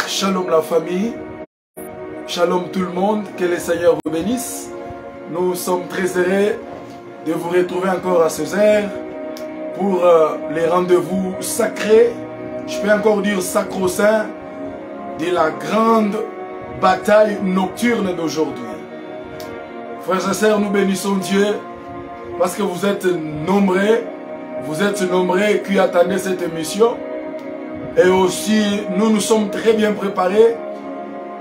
Shalom la famille, shalom tout le monde, que le Seigneur vous bénisse. Nous sommes très heureux de vous retrouver encore à ces heures pour les rendez-vous sacrés, je peux encore dire sacro-saint, de la grande bataille nocturne d'aujourd'hui. Frères et sœurs, nous bénissons Dieu parce que vous êtes nombreux qui attendaient cette émission. Et aussi, nous nous sommes très bien préparés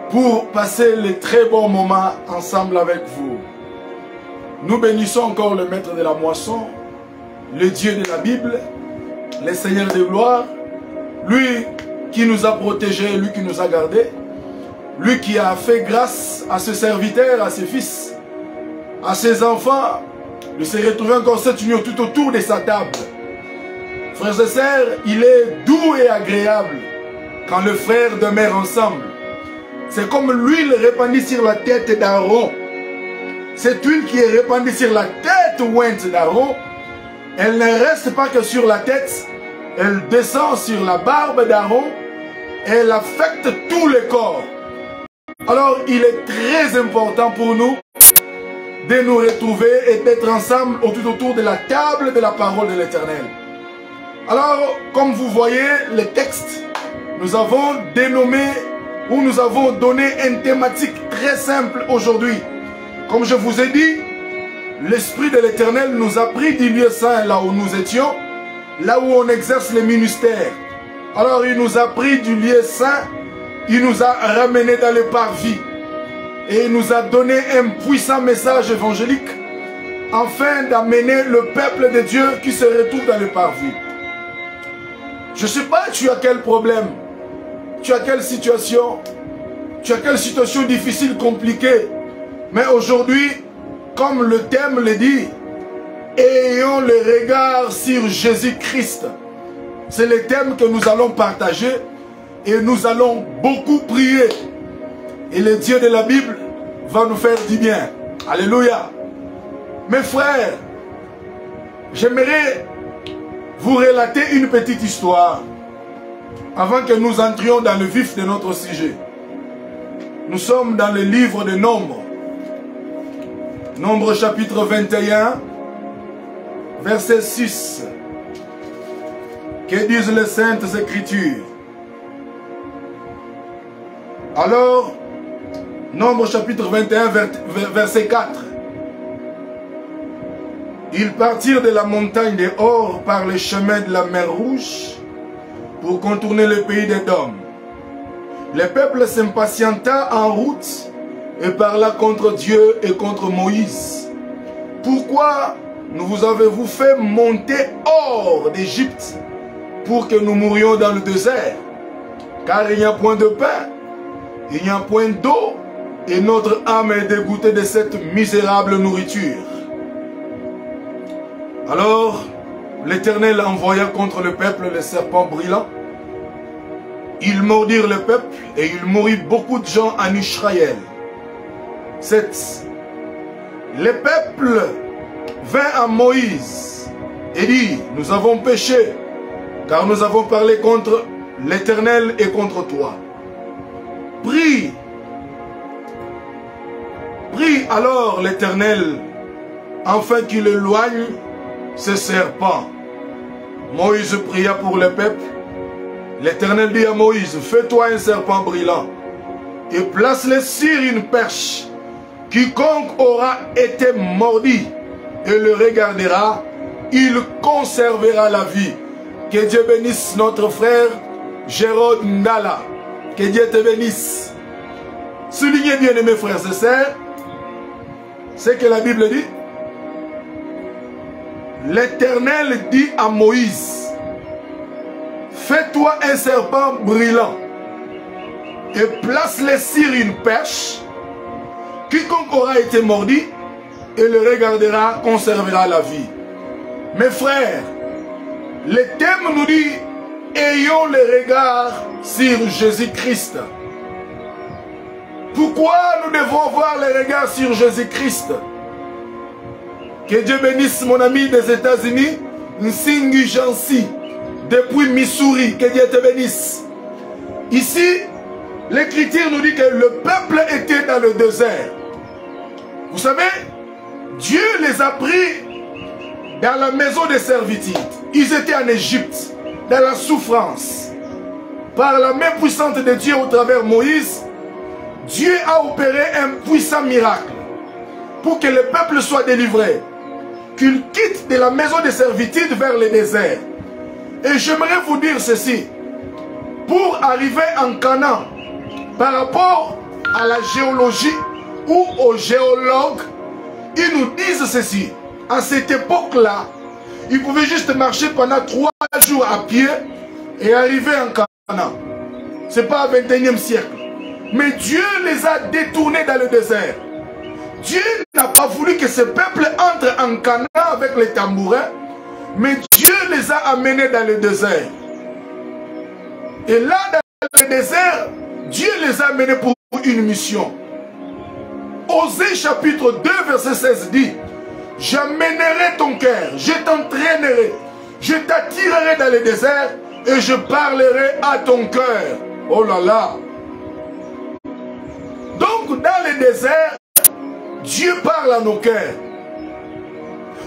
pour passer les très bons moments ensemble avec vous. Nous bénissons encore le Maître de la moisson, le Dieu de la Bible, le Seigneur de gloire, lui qui nous a protégés, lui qui nous a gardés, lui qui a fait grâce à ses serviteurs, à ses fils, à ses enfants, de se retrouver encore cette union tout autour de sa table. Frères et sœurs, il est doux et agréable quand le frère demeure ensemble. C'est comme l'huile répandue sur la tête d'Aaron. Cette huile qui est répandue sur la tête ointe d'Aaron, elle ne reste pas que sur la tête, elle descend sur la barbe d'Aaron, elle affecte tout le corps. Alors il est très important pour nous de nous retrouver et d'être ensemble tout autour de la table de la parole de l'Éternel. Alors, comme vous voyez, le texte, nous avons dénommé ou nous avons donné une thématique très simple aujourd'hui. Comme je vous ai dit, l'Esprit de l'Éternel nous a pris du lieu saint là où nous étions, là où on exerce les ministères. Alors, il nous a pris du lieu saint, il nous a ramenés dans le parvis et il nous a donné un puissant message évangélique afin d'amener le peuple de Dieu qui se retrouve dans le parvis. Je ne sais pas, tu as quel problème, tu as quelle situation difficile, compliquée. Mais aujourd'hui, comme le thème le dit, ayons le regard sur Jésus-Christ. C'est le thème que nous allons partager et nous allons beaucoup prier. Et le Dieu de la Bible va nous faire du bien. Alléluia. Mes frères, j'aimerais vous relater une petite histoire avant que nous entrions dans le vif de notre sujet. Nous sommes dans le livre de Nombres. Nombres chapitre 21, verset 6. Que disent les Saintes Écritures? Alors, Nombres chapitre 21, verset 4. Ils partirent de la montagne de Hor par le chemin de la mer Rouge pour contourner le pays d'Édom. Le peuple s'impatienta en route et parla contre Dieu et contre Moïse. Pourquoi nous avez-vous fait monter hors d'Égypte pour que nous mourions dans le désert? Car il n'y a point de pain, il n'y a point d'eau, et notre âme est dégoûtée de cette misérable nourriture. Alors, l'Éternel envoya contre le peuple le serpent brillant. Ils mordirent le peuple et il mourut beaucoup de gens en Israël. 7. Le peuple vint à Moïse et dit, nous avons péché, car nous avons parlé contre l'Éternel et contre toi. Prie alors l'Éternel, afin qu'il éloigne ce serpent. Moïse pria pour le peuple. L'Éternel dit à Moïse, fais-toi un serpent brillant et place-le sur une perche. Quiconque aura été mordi et le regardera, il conservera la vie. Que Dieu bénisse notre frère Jérôme Ndala. Que Dieu te bénisse. Soulignez bien, mes frères et sœurs, ce que la Bible dit. L'Éternel dit à Moïse, fais-toi un serpent brillant et place-le sur une perche. Quiconque aura été mordi et le regardera conservera la vie. Mes frères, le thème nous dit, ayons le regard sur Jésus-Christ. Pourquoi nous devons avoir le regard sur Jésus-Christ? Que Dieu bénisse mon ami des États-Unis, Nsingi Jansi, depuis Missouri. Que Dieu te bénisse. Ici, l'Écriture nous dit que le peuple était dans le désert. Vous savez, Dieu les a pris dans la maison de servitude. Ils étaient en Égypte, dans la souffrance. Par la main puissante de Dieu au travers de Moïse, Dieu a opéré un puissant miracle pour que le peuple soit délivré, qu'il quitte de la maison de servitude vers le désert. Et j'aimerais vous dire ceci, pour arriver en Canaan, par rapport à la géologie ou aux géologues, ils nous disent ceci. À cette époque-là, ils pouvaient juste marcher pendant 3 jours à pied et arriver en Canaan. Ce n'est pas au XXIe siècle. Mais Dieu les a détournés dans le désert. Dieu n'a pas voulu que ce peuple entre en Canaan avec les tambourins, mais Dieu les a amenés dans le désert. Et là, dans le désert, Dieu les a amenés pour une mission. Osée chapitre 2, verset 16 dit, « J'amènerai ton cœur, je t'entraînerai, je t'attirerai dans le désert et je parlerai à ton cœur. » Oh là là! Donc, dans le désert, Dieu parle à nos cœurs.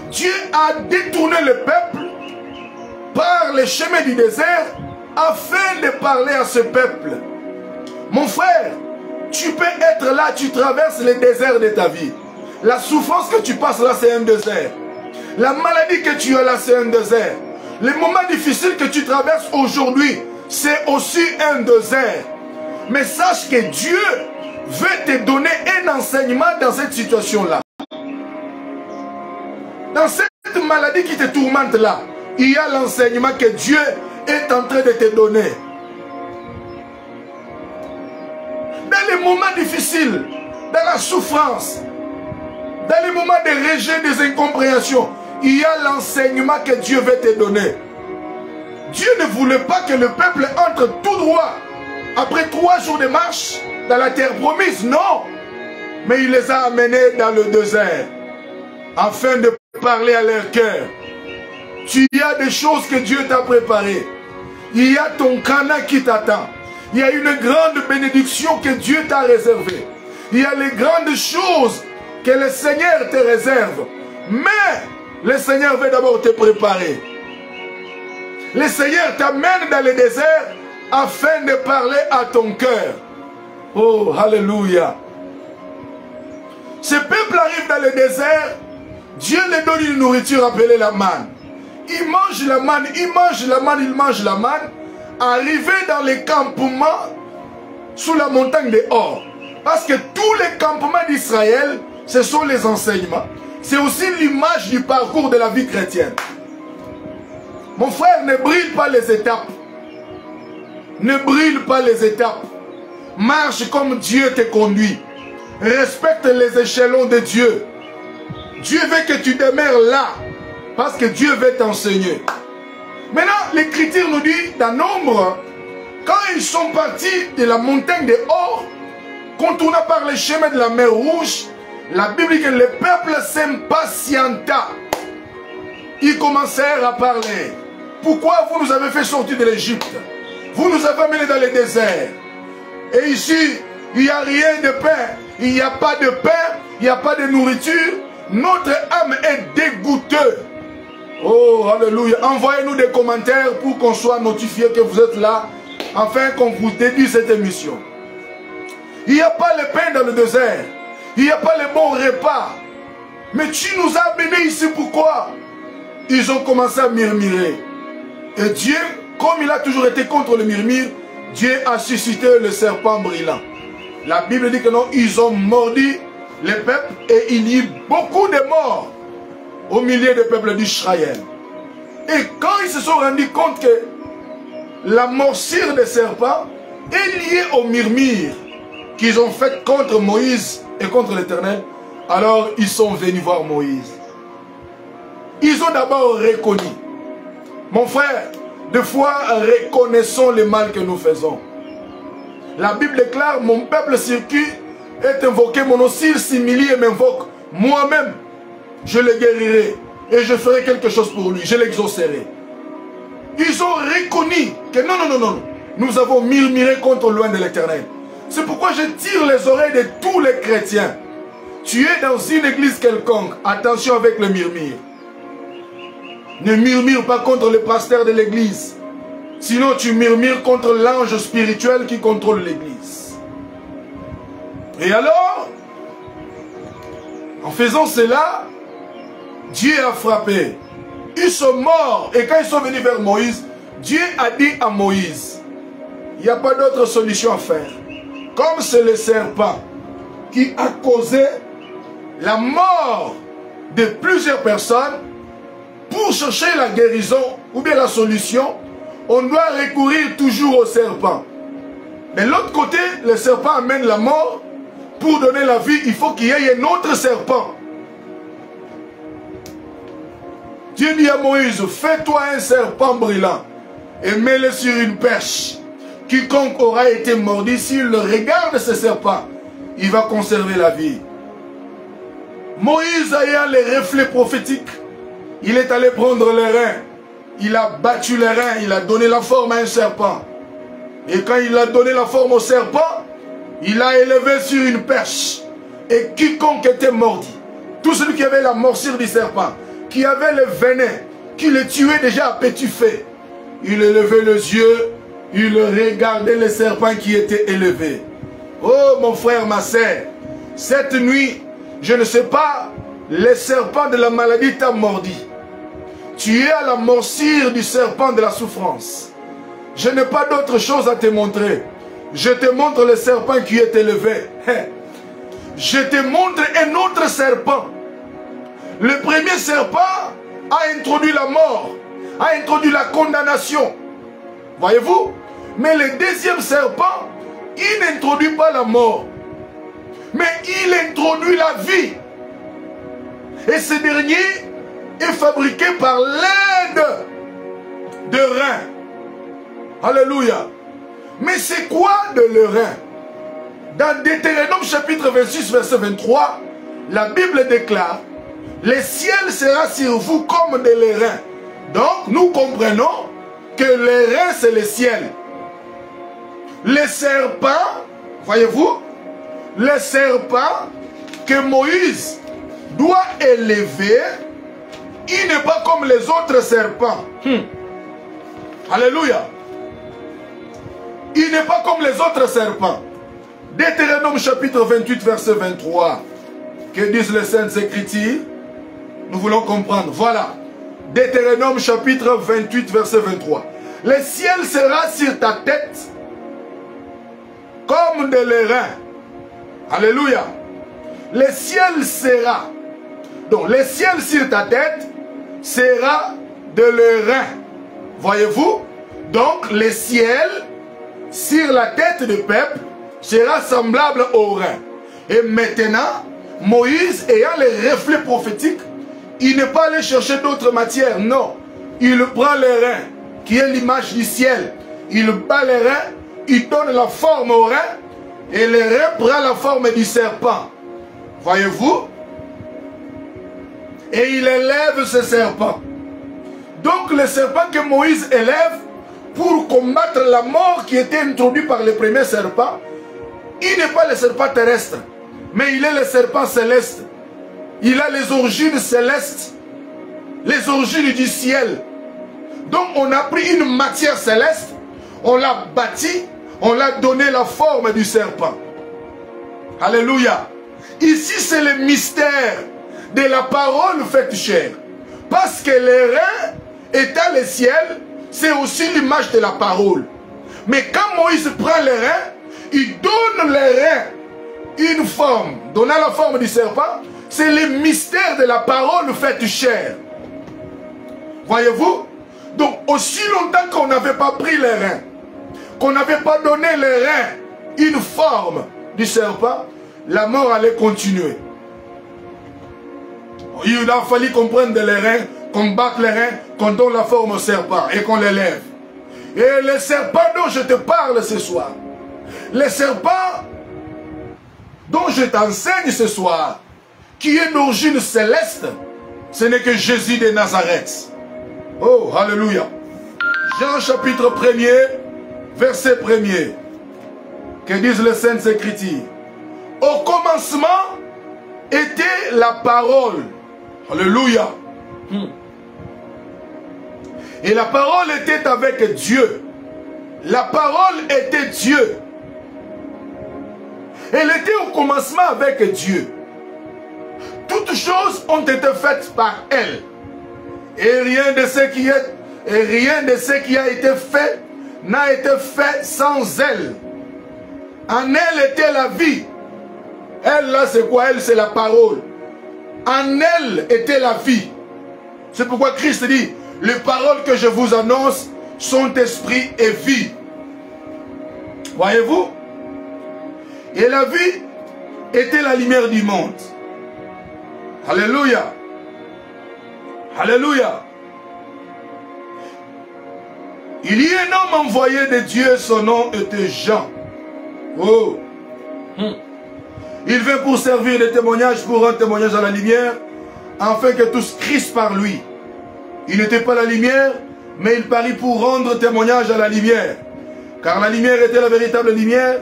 Dieu a détourné le peuple par les chemins du désert afin de parler à ce peuple. Mon frère, tu peux être là, tu traverses le désert de ta vie. La souffrance que tu passes là, c'est un désert. La maladie que tu as là, c'est un désert. Les moments difficiles que tu traverses aujourd'hui, c'est aussi un désert. Mais sache que Dieu veut te donner un enseignement dans cette situation-là. Dans cette maladie qui te tourmente là, il y a l'enseignement que Dieu est en train de te donner. Dans les moments difficiles, dans la souffrance, dans les moments de rejet, des incompréhensions, il y a l'enseignement que Dieu veut te donner. Dieu ne voulait pas que le peuple entre tout droit après 3 jours de marche dans la terre promise, non. Mais il les a amenés dans le désert afin de parler à leur cœur. Tu y a des choses que Dieu t'a préparées. Il y a ton Canaan qui t'attend. Il y a une grande bénédiction que Dieu t'a réservée. Il y a les grandes choses que le Seigneur te réserve. Mais le Seigneur veut d'abord te préparer. Le Seigneur t'amène dans le désert afin de parler à ton cœur. Oh, alléluia. Ce peuple arrive dans le désert. Dieu leur donne une nourriture appelée la manne. Ils mangent la manne, ils mangent la manne, ils mangent la manne. Arrivé dans les campements sous la montagne de Hor. Parce que tous les campements d'Israël, ce sont les enseignements. C'est aussi l'image du parcours de la vie chrétienne. Mon frère, ne brûle pas les étapes. Ne brûle pas les étapes. Marche comme Dieu te conduit. Respecte les échelons de Dieu. Dieu veut que tu demeures là. Parce que Dieu veut t'enseigner. Maintenant, l'Écriture nous dit dans Nombre, quand ils sont partis de la montagne de Hor, contournant par les chemins de la mer Rouge, la Bible dit que le peuple s'impatienta. Ils commencèrent à parler. Pourquoi vous nous avez fait sortir de l'Égypte? Vous nous avez amenés dans le désert. Et ici, il n'y a rien de pain. Il n'y a pas de pain, il n'y a pas de nourriture. Notre âme est dégoûtée. Oh, alléluia. Envoyez-nous des commentaires pour qu'on soit notifié que vous êtes là, afin qu'on vous dédie cette émission. Il n'y a pas le pain dans le désert. Il n'y a pas le bon repas. Mais tu nous as amenés ici, pourquoi? Ils ont commencé à murmurer. Et Dieu, comme il a toujours été contre le murmure, Dieu a suscité le serpent brillant. La Bible dit que non, ils ont mordu les peuples et il y eut beaucoup de morts au milieu des peuples d'Israël. Et quand ils se sont rendus compte que la morsure des serpents est liée au murmure qu'ils ont fait contre Moïse et contre l'Éternel, alors ils sont venus voir Moïse. Ils ont d'abord reconnu. Mon frère, des fois, reconnaissons le mal que nous faisons. La Bible déclare, mon peuple sur qui est invoqué mon nom, s'il s'humilie et m'invoque, moi-même, je le guérirai et je ferai quelque chose pour lui, je l'exaucerai. Ils ont reconnu que non, nous avons murmuré contre loin de l'Éternel. C'est pourquoi je tire les oreilles de tous les chrétiens. Tu es dans une église quelconque. Attention avec le murmure. Ne murmure pas contre le pasteur de l'église. Sinon tu murmures contre l'ange spirituel qui contrôle l'église. Et alors, en faisant cela, Dieu a frappé. Ils sont morts. Et quand ils sont venus vers Moïse, Dieu a dit à Moïse, il n'y a pas d'autre solution à faire. Comme c'est le serpent qui a causé la mort de plusieurs personnes, pour chercher la guérison ou bien la solution, on doit recourir toujours au serpent. Mais de l'autre côté, le serpent amène la mort. Pour donner la vie, il faut qu'il y ait un autre serpent. Dieu dit à Moïse, fais-toi un serpent brûlant et mets-le sur une perche. Quiconque aura été mordu, s'il le regarde ce serpent, il va conserver la vie. Moïse ayant les reflets prophétiques, il est allé prendre les reins. Il a battu les reins, il a donné la forme à un serpent. Et quand il a donné la forme au serpent, il l'a élevé sur une perche. Et quiconque était mordu, tout celui qui avait la morsure du serpent, qui avait le venin, qui le tuait déjà à petit feu, il élevait les yeux, il regardait le serpent qui était élevé. Oh mon frère, ma sœur, cette nuit, je ne sais pas, le serpent de la maladie t'a mordu. Tu es à la morsure du serpent de la souffrance. Je n'ai pas d'autre chose à te montrer. Je te montre le serpent qui est élevé. Je te montre un autre serpent. Le premier serpent a introduit la mort, a introduit la condamnation. Voyez-vous? Mais le deuxième serpent, il n'introduit pas la mort, mais il introduit la vie. Et ce dernier est fabriqué par l'aide de reins. Alléluia. Mais c'est quoi de le rein? Dans Deutéronome chapitre 26, verset 23, la Bible déclare, le ciel sera sur vous comme des reins. Donc nous comprenons que les reins c'est le ciel. Les serpents, voyez-vous, les serpents que Moïse doit élever, il n'est pas comme les autres serpents. Alléluia. Il n'est pas comme les autres serpents. Deutéronome chapitre 28 verset 23. Que disent les Saintes Écritures? Nous voulons comprendre. Voilà. Deutéronome chapitre 28 verset 23. Le ciel sera sur ta tête comme de l'airain. Alléluia. Le ciel sera. Donc le ciel sur ta tête sera de l'airain. Voyez-vous? Donc le ciel sur la tête du peuple sera semblable au rein. Et maintenant, Moïse ayant les reflets prophétiques, il n'est pas allé chercher d'autres matières, non. Il prend les reins, qui est l'image du ciel. Il bat les reins, il donne la forme au rein, et le rein prend la forme du serpent. Voyez-vous? Et il élève ce serpent. Donc le serpent que Moïse élève, pour combattre la mort qui était introduite par le premier serpent, il n'est pas le serpent terrestre, mais il est le serpent céleste. Il a les origines célestes, les origines du ciel. Donc on a pris une matière céleste, on l'a bâtie, on l'a donné la forme du serpent. Alléluia. Ici c'est le mystère de la parole faite chair. Parce que le rein étant le ciel, c'est aussi l'image de la parole. Mais quand Moïse prend les reins, il donne les reins une forme, donnant la forme du serpent. C'est le mystère de la parole faite chair. Voyez-vous? Donc aussi longtemps qu'on n'avait pas pris les reins, qu'on n'avait pas donné les reins une forme du serpent, la mort allait continuer. Il a fallu qu'on prenne les reins, qu'on batte les reins, qu'on donne la forme au serpent et qu'on l'élève. Et le serpent dont je te parle ce soir, le serpent dont je t'enseigne ce soir, qui est d'origine céleste, ce n'est que Jésus de Nazareth. Oh, alléluia. Jean chapitre 1er, verset 1er. Que disent les Saintes Écritures? Au commencement était la parole. Alléluia. Et la parole était avec Dieu. La parole était Dieu. Elle était au commencement avec Dieu. Toutes choses ont été faites par elle. Et rien de ce qui a été fait n'a été fait sans elle. En elle était la vie. Elle là c'est quoi? Elle c'est la parole. En elle était la vie. C'est pourquoi Christ dit, les paroles que je vous annonce sont esprit et vie. Voyez-vous? Et la vie était la lumière du monde. Alléluia. Alléluia. Il y a un homme envoyé de Dieu, son nom était Jean. Oh. Il vint pour servir de témoignage, pour rendre témoignage à la lumière, afin que tous crissent par lui. Il n'était pas la lumière, mais il parut pour rendre témoignage à la lumière. Car la lumière était la véritable lumière,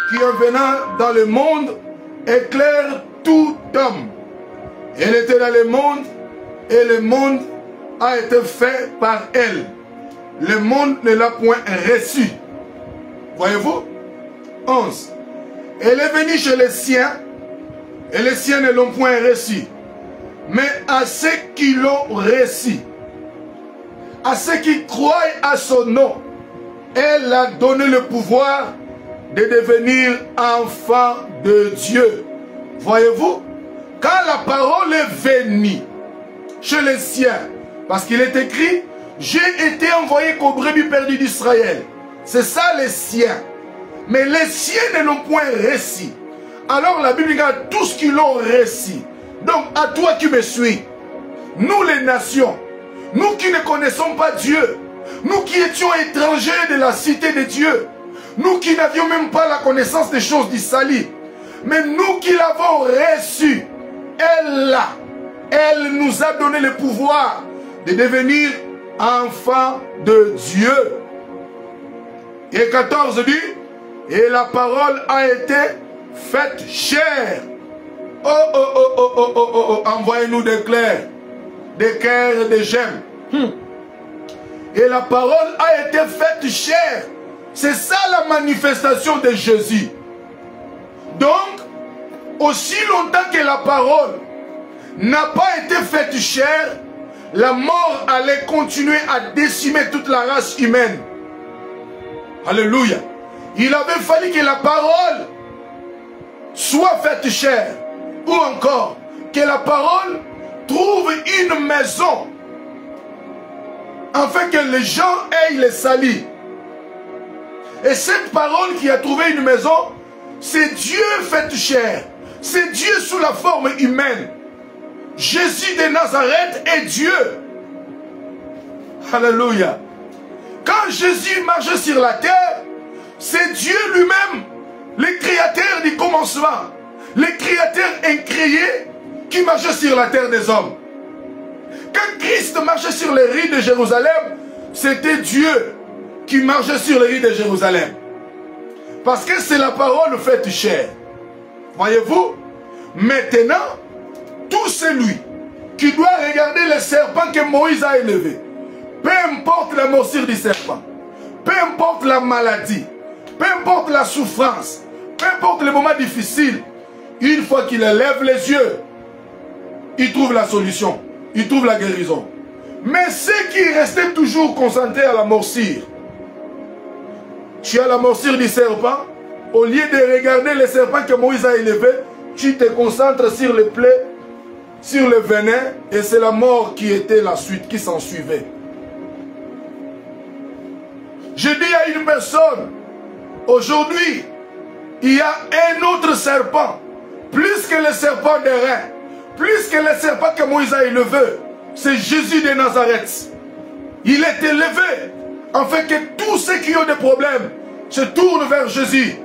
qui en venant dans le monde, éclaire tout homme. Elle était dans le monde, et le monde a été fait par elle. Le monde ne l'a point reçu. Voyez-vous? 11. Elle est venue chez les siens, et les siens ne l'ont point reçu. Mais à ceux qui l'ont reçu, à ceux qui croient à son nom, elle a donné le pouvoir de devenir enfant de Dieu. Voyez-vous? Quand la parole est venue chez les siens, parce qu'il est écrit, j'ai été envoyé qu'aux brebis perdues d'Israël. C'est ça les siens. Mais les siens ne l'ont point reçu. Alors la Bible dit à tous qui l'ont reçu. Donc à toi qui me suis, nous les nations, nous qui ne connaissons pas Dieu, nous qui étions étrangers de la cité de Dieu, nous qui n'avions même pas la connaissance des choses du salut, mais nous qui l'avons reçu, elle nous a donné le pouvoir de devenir enfants de Dieu. Et 14 dit, et la parole a été faite chair. Oh, oh, oh, oh, oh, oh, oh, oh. Envoyez-nous des clairs, des cœurs et des gemmes. Et la parole a été faite chair. C'est ça la manifestation de Jésus. Donc, aussi longtemps que la parole n'a pas été faite chair, la mort allait continuer à décimer toute la race humaine. Alléluia. Il avait fallu que la parole soit faite chair. Ou encore, que la parole trouve une maison afin que les gens aient les salut. Et cette parole qui a trouvé une maison, c'est Dieu fait chair. C'est Dieu sous la forme humaine. Jésus de Nazareth est Dieu. Alléluia. Quand Jésus marchait sur la terre, c'est Dieu lui-même, le créateur du commencement. Le créateur incréé qui marchait sur la terre des hommes. Quand Christ marchait sur les rues de Jérusalem, c'était Dieu qui marchait sur les rues de Jérusalem. Parce que c'est la parole faite chair. Voyez-vous? Maintenant, tout celui qui doit regarder le serpent que Moïse a élevé, peu importe la morsure du serpent, peu importe la maladie, peu importe la souffrance, peu importe les moments difficiles, une fois qu'il lève les yeux, il trouve la solution, il trouve la guérison. Mais ceux qui restaient toujours concentrés à la morsure, tu as la morsure du serpent, au lieu de regarder le serpent que Moïse a élevé, tu te concentres sur les plaies, sur le venin, et c'est la mort qui était la suite, qui s'en suivait. Je dis à une personne, aujourd'hui, il y a un autre serpent, plus que le serpent des reins, plus que le serpent que Moïse a élevé, c'est Jésus de Nazareth. Il est élevé, afin que tous ceux qui ont des problèmes se tournent vers Jésus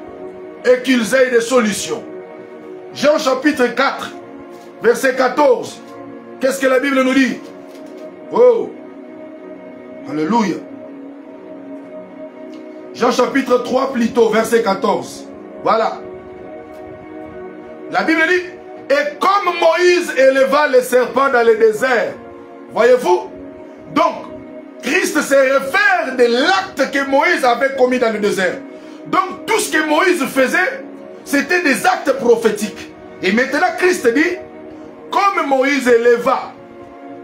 et qu'ils aient des solutions. Jean chapitre 4, verset 14. Qu'est-ce que la Bible nous dit? Oh, alléluia. Jean chapitre 3 plutôt, verset 14. Voilà. La Bible dit, et comme Moïse éleva les serpents dans le désert, voyez-vous? Donc, Christ se réfère de l'acte que Moïse avait commis dans le désert. Donc, tout ce que Moïse faisait, c'était des actes prophétiques. Et maintenant, Christ dit, comme Moïse éleva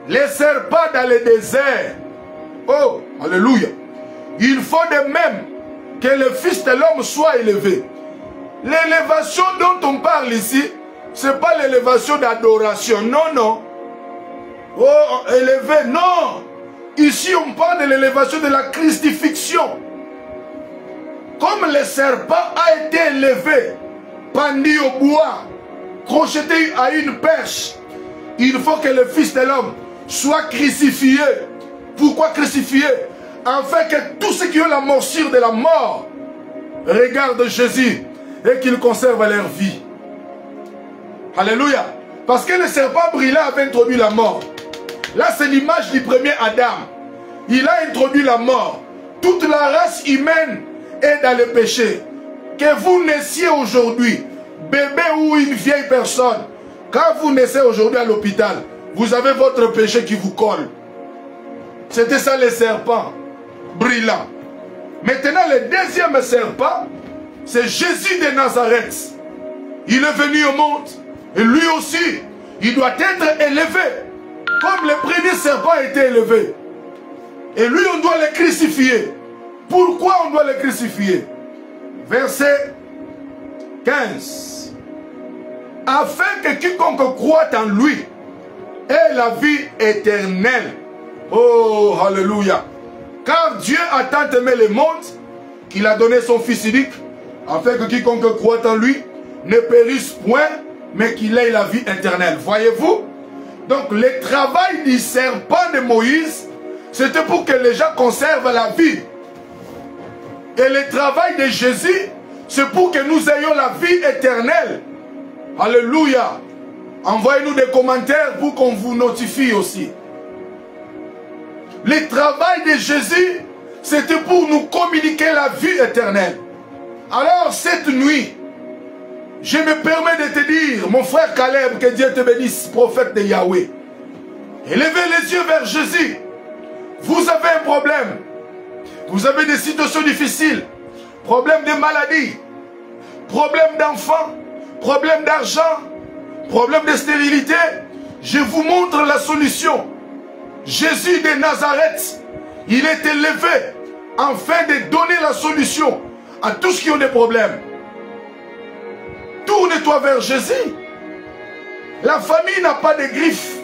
les serpents dans le désert, oh, alléluia, il faut de même que le Fils de l'homme soit élevé. L'élévation dont on parle ici, ce n'est pas l'élévation d'adoration, non, non. Oh, élevé, non. Ici, on parle de l'élévation de la crucifixion. Comme le serpent a été élevé, pendu au bois, crocheté à une perche, il faut que le Fils de l'homme soit crucifié. Pourquoi crucifié? Afin que tous ceux qui ont la morsure de la mort regardent Jésus et qu'ils conservent leur vie. Alléluia. Parce que le serpent brillant avait introduit la mort. Là, c'est l'image du premier Adam. Il a introduit la mort. Toute la race humaine est dans le péché. Que vous naissiez aujourd'hui, bébé ou une vieille personne, quand vous naissez aujourd'hui à l'hôpital, vous avez votre péché qui vous colle. C'était ça les serpents brillants. Maintenant, le deuxième serpent, c'est Jésus de Nazareth. Il est venu au monde et lui aussi, il doit être élevé. Comme le premier serpent a été élevé. Et lui, on doit le crucifier. Pourquoi on doit le crucifier? Verset 15. Afin que quiconque croit en lui ait la vie éternelle. Oh, alléluia. Car Dieu a tant aimé le monde qu'il a donné son Fils unique, afin que quiconque croit en lui ne périsse point, mais qu'il ait la vie éternelle. Voyez-vous? Donc le travail du serpent de Moïse, c'était pour que les gens conservent la vie. Et le travail de Jésus, c'est pour que nous ayons la vie éternelle. Alléluia. Envoyez-nous des commentaires pour qu'on vous notifie aussi. Le travail de Jésus, c'était pour nous communiquer la vie éternelle. Alors cette nuit, je me permets de te dire, mon frère Caleb, que Dieu te bénisse, prophète de Yahweh. Élevez les yeux vers Jésus. Vous avez un problème. Vous avez des situations difficiles. Problème de maladie. Problème d'enfant. Problème d'argent. Problème de stérilité. Je vous montre la solution. Jésus de Nazareth, il est élevé afin de donner la solution à tous ceux qui ont des problèmes. Tourne-toi vers Jésus. La famille n'a pas de griffes.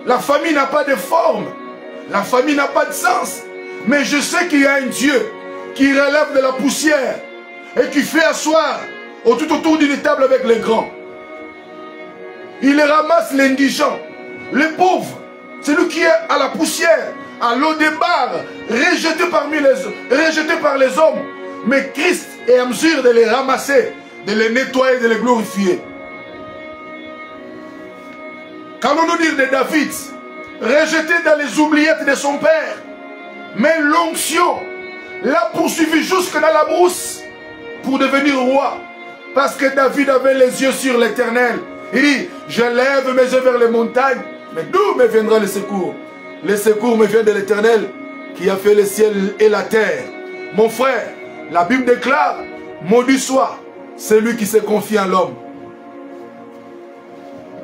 La famille n'a pas de forme. La famille n'a pas de sens. Mais je sais qu'il y a un Dieu qui relève de la poussière et qui fait asseoir tout autour d'une table avec les grands. Il ramasse l'indigent, les pauvres, celui qui est à la poussière, à l'eau des barres, rejeté par les hommes. Mais Christ est à mesure de les ramasser, de les nettoyer, de les glorifier. Qu'allons-nous dire de David, rejeté dans les oubliettes de son père, mais l'onction l'a poursuivi jusque dans la brousse pour devenir roi. Parce que David avait les yeux sur l'Éternel. Il dit, je lève mes yeux vers les montagnes, mais d'où me viendra le secours? Le secours me vient de l'Éternel qui a fait le ciel et la terre. Mon frère, la Bible déclare, maudit soit celui qui se confie en l'homme.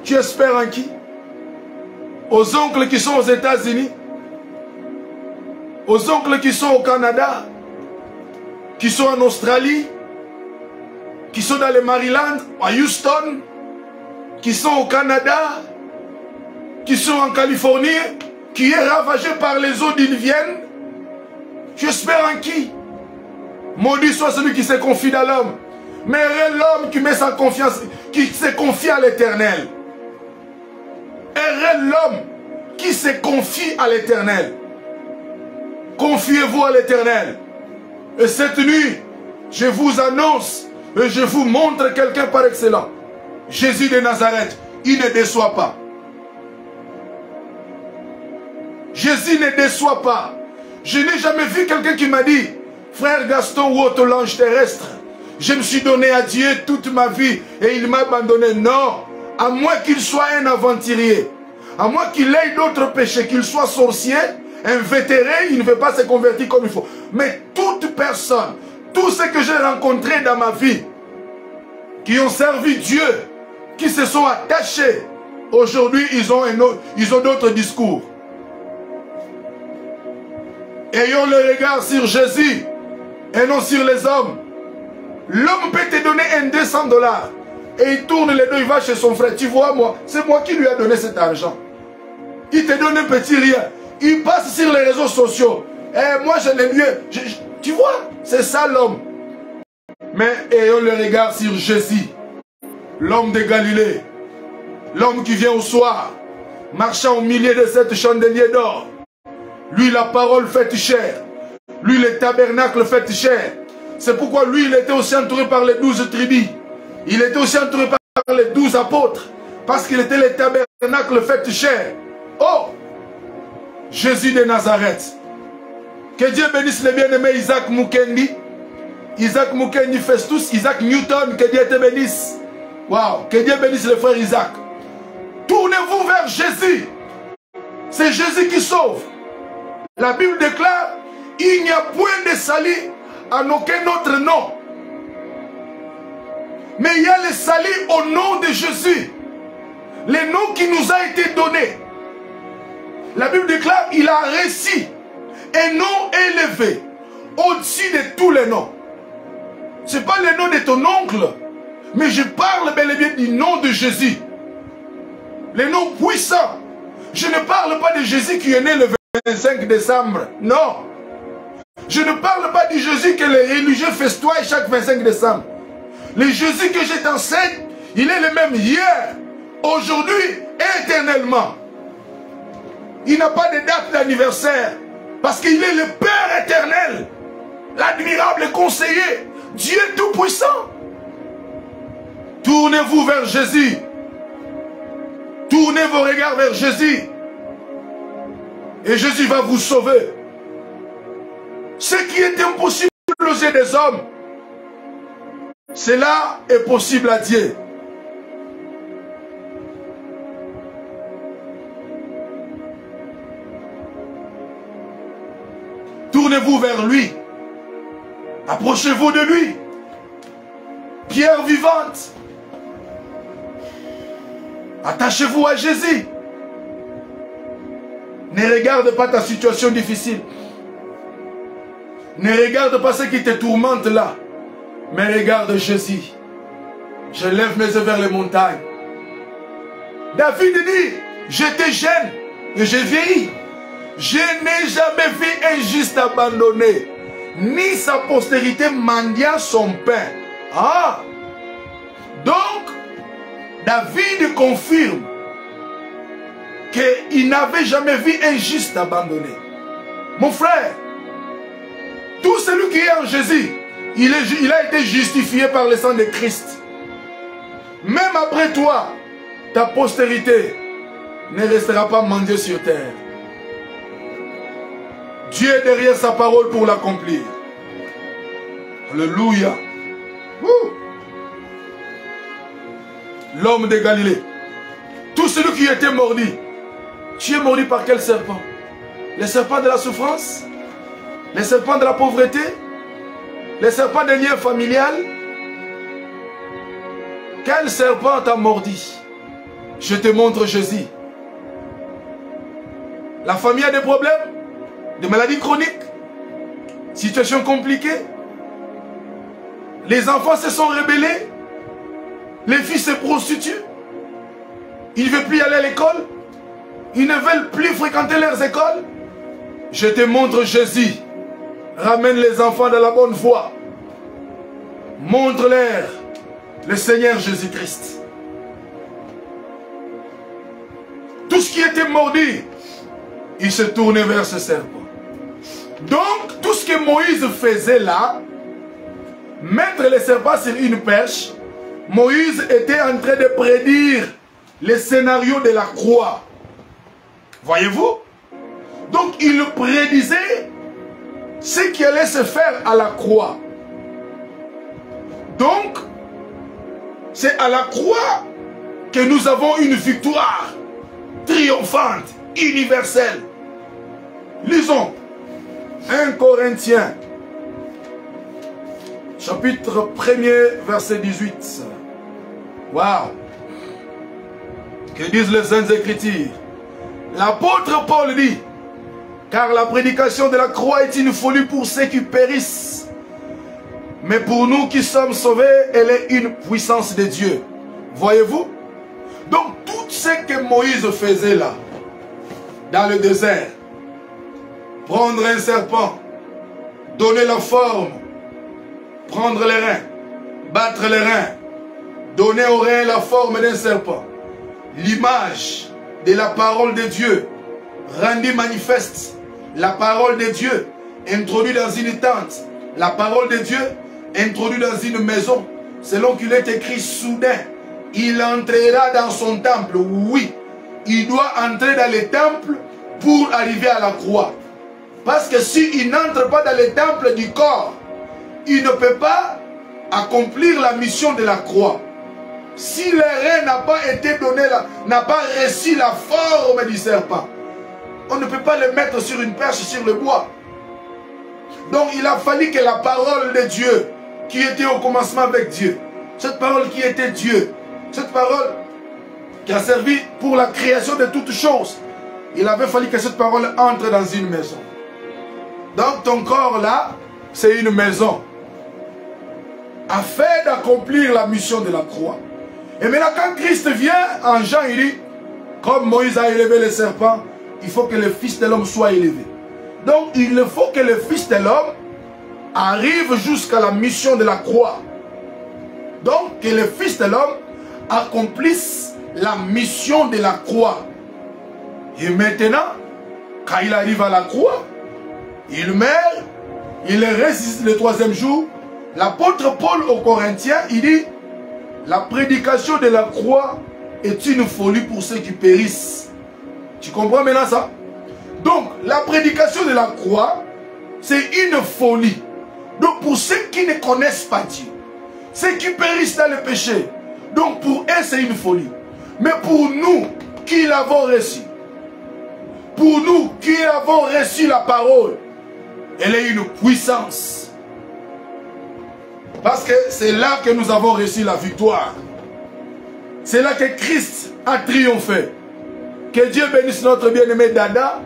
Tu espères en qui? Aux oncles qui sont aux États-Unis, aux oncles qui sont au Canada, qui sont en Australie, qui sont dans le Maryland, à Houston, qui sont au Canada, qui sont en Californie, qui est ravagé par les eaux diluviennes. Tu espères en qui? Maudit soit celui qui se confie dans l'homme. Mais l'homme qui met sa confiance, qui se confie à l'Éternel. Heureux l'homme qui se confie à l'Éternel. Confiez-vous à l'Éternel. Et cette nuit, je vous annonce et je vous montre quelqu'un par excellence. Jésus de Nazareth, il ne déçoit pas. Jésus ne déçoit pas. Je n'ai jamais vu quelqu'un qui m'a dit, frère Gaston ou autre l'ange terrestre, je me suis donné à Dieu toute ma vie et il m'a abandonné. Non, à moins qu'il soit un aventurier, à moins qu'il ait d'autres péchés, qu'il soit sorcier, invétéré, il ne veut pas se convertir comme il faut. Mais toute personne, tous ceux que j'ai rencontrés dans ma vie, qui ont servi Dieu, qui se sont attachés, aujourd'hui ils ont d'autres discours. Ayons le regard sur Jésus et non sur les hommes. L'homme peut te donner un $200 et il tourne les deux, il va chez son frère. Tu vois, moi, c'est moi qui lui ai donné cet argent. Il te donne un petit rien. Il passe sur les réseaux sociaux. Et moi, je l'ai mieux. Tu vois, c'est ça l'homme. Mais ayons le regard sur Jésus, l'homme de Galilée, l'homme qui vient au soir, marchant au milieu de cette chandelier d'or. Lui, la parole faite chair. Lui, le tabernacle fait chair. C'est pourquoi lui, il était aussi entouré par les 12 tribus. Il était aussi entouré par les 12 apôtres. Parce qu'il était le tabernacle fait chair. Oh! Jésus de Nazareth. Que Dieu bénisse les bien-aimés Isaac Mukendi. Isaac Mukendi Festus, Isaac Newton, que Dieu te bénisse. Waouh! Que Dieu bénisse le frère Isaac. Tournez-vous vers Jésus. C'est Jésus qui sauve. La Bible déclare, il n'y a point de salut en aucun autre nom. Mais il y a le salut au nom de Jésus. Le nom qui nous a été donné. La Bible déclare, il a reçu un nom élevé au-dessus de tous les noms. Ce n'est pas le nom de ton oncle, mais je parle bel et bien du nom de Jésus. Le nom puissant. Je ne parle pas de Jésus qui est né le 25 décembre. Non. Je ne parle pas du Jésus que les religieux festoient chaque 25 décembre. Le Jésus que je t'enseigne, il est le même hier, aujourd'hui et éternellement. Il n'a pas de date d'anniversaire. Parce qu'il est le Père éternel. L'admirable conseiller. Dieu tout-puissant. Tournez-vous vers Jésus. Tournez vos regards vers Jésus. Et Jésus va vous sauver. Ce qui est impossible aux yeux des hommes, cela est possible à Dieu. Tournez-vous vers lui. Approchez-vous de lui. Pierre vivante. Attachez-vous à Jésus. Ne regarde pas ta situation difficile. Ne regarde pas ce qui te tourmente là. Mais regarde Jésus. Je lève mes yeux vers les montagnes. David dit, j'étais jeune et j'ai vieilli. Je n'ai jamais vu un juste abandonné, ni sa postérité mendiant son pain. Ah! Donc, David confirme qu'il n'avait jamais vu un juste abandonné. Mon frère, tout celui qui est en Jésus, il a été justifié par le sang de Christ. Même après toi, ta postérité ne restera pas mendiée sur terre. Dieu est derrière sa parole pour l'accomplir. Alléluia. L'homme de Galilée. Tout celui qui était mordu. Tu es mordu par quel serpent? Les serpents de la souffrance? Les serpents de la pauvreté? Les serpents des liens familiales? Quel serpent t'a mordu? Je te montre Jésus. La famille a des problèmes? Des maladies chroniques? Situation compliquée? Les enfants se sont rebellés? Les filles se prostituent? Ils ne veulent plus aller à l'école? Ils ne veulent plus fréquenter leurs écoles? Je te montre Jésus. Ramène les enfants dans la bonne voie. Montre-leur le Seigneur Jésus-Christ. Tout ce qui était mordu, il se tournait vers ce serpent. Donc, tout ce que Moïse faisait là, mettre le serpent sur une perche, Moïse était en train de prédire le scénario de la croix. Voyez-vous? Donc, il prédisait ce qui allait se faire à la croix. Donc, c'est à la croix que nous avons une victoire triomphante, universelle. Lisons 1 Corinthiens, chapitre 1er, verset 18. Waouh! Que disent les Saintes Écritures? L'apôtre Paul dit, car la prédication de la croix est une folie pour ceux qui périssent. Mais pour nous qui sommes sauvés, elle est une puissance de Dieu. Voyez-vous? Donc tout ce que Moïse faisait là, dans le désert, prendre un serpent, donner la forme, prendre les reins, battre les reins, donner aux reins la forme d'un serpent, l'image de la parole de Dieu, rendue manifeste, la parole de Dieu, introduite dans une tente, la parole de Dieu, introduite dans une maison, selon qu'il est écrit soudain, il entrera dans son temple. Oui, il doit entrer dans le temple pour arriver à la croix. Parce que s'il n'entre pas dans le temple du corps, il ne peut pas accomplir la mission de la croix. Si le rein n'a pas été donné, n'a pas reçu la forme du serpent, on ne peut pas le mettre sur une perche, sur le bois. Donc il a fallu que la parole de Dieu, qui était au commencement avec Dieu, cette parole qui était Dieu, cette parole qui a servi pour la création de toutes choses, il avait fallu que cette parole entre dans une maison. Donc ton corps là, c'est une maison, afin d'accomplir la mission de la croix. Et maintenant quand Christ vient, en Jean il dit, comme Moïse a élevé le serpent, il faut que le Fils de l'homme soit élevé. Donc il faut que le Fils de l'homme arrive jusqu'à la mission de la croix. Donc que le Fils de l'homme accomplisse la mission de la croix. Et maintenant, quand il arrive à la croix, il meurt, il résiste le troisième jour. L'apôtre Paul aux Corinthiens, il dit, la prédication de la croix est une folie pour ceux qui périssent. Tu comprends maintenant ça? Donc, la prédication de la croix, c'est une folie. Donc, pour ceux qui ne connaissent pas Dieu, ceux qui périssent dans le péché, donc pour eux, c'est une folie. Mais pour nous qui l'avons reçu, pour nous qui avons reçu la parole, elle est une puissance. Parce que c'est là que nous avons reçu la victoire. C'est là que Christ a triomphé. Que Dieu bénisse notre bien-aimé Dada,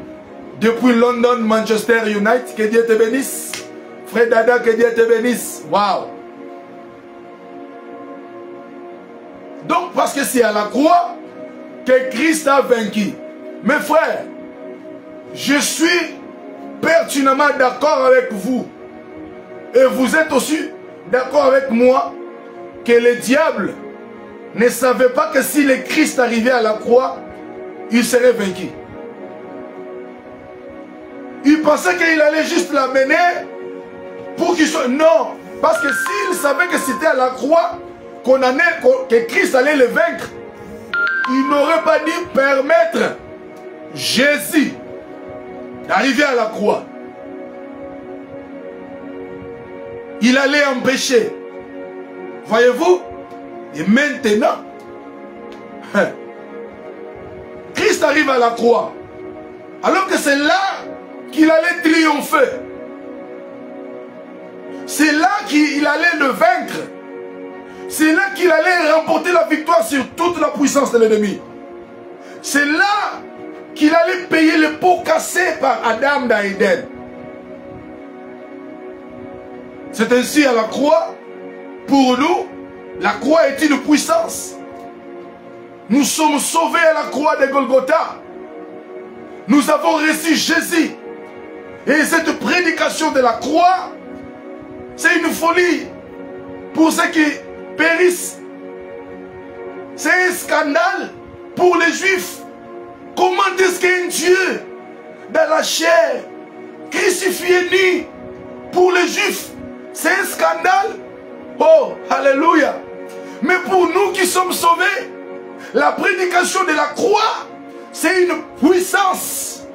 depuis London, Manchester United. Que Dieu te bénisse. Frère Dada, que Dieu te bénisse. Waouh! Donc, parce que c'est à la croix que Christ a vaincu. Mes frères, je suis pertinemment d'accord avec vous. Et vous êtes aussi d'accord avec moi que le diable ne savait pas que si le Christ arrivait à la croix, il serait vaincu. Il pensait qu'il allait juste l'amener pour qu'il soit... Non, parce que s'il savait que c'était à la croix que Christ allait le vaincre, il n'aurait pas dû permettre Jésus d'arriver à la croix. Il allait empêcher. Voyez-vous? Et maintenant, Christ arrive à la croix. Alors que c'est là qu'il allait triompher. C'est là qu'il allait le vaincre. C'est là qu'il allait remporter la victoire sur toute la puissance de l'ennemi. C'est là qu'il allait payer le pot cassé par Adam dans Éden. C'est ainsi à la croix, pour nous, la croix est une puissance. Nous sommes sauvés à la croix de Golgotha. Nous avons reçu Jésus. Et cette prédication de la croix, c'est une folie pour ceux qui périssent. C'est un scandale pour les Juifs. Comment est-ce qu'un Dieu, dans la chair, crucifié nu pour les Juifs, c'est un scandale? Oh, alléluia! Mais pour nous qui sommes sauvés, la prédication de la croix, c'est une puissance.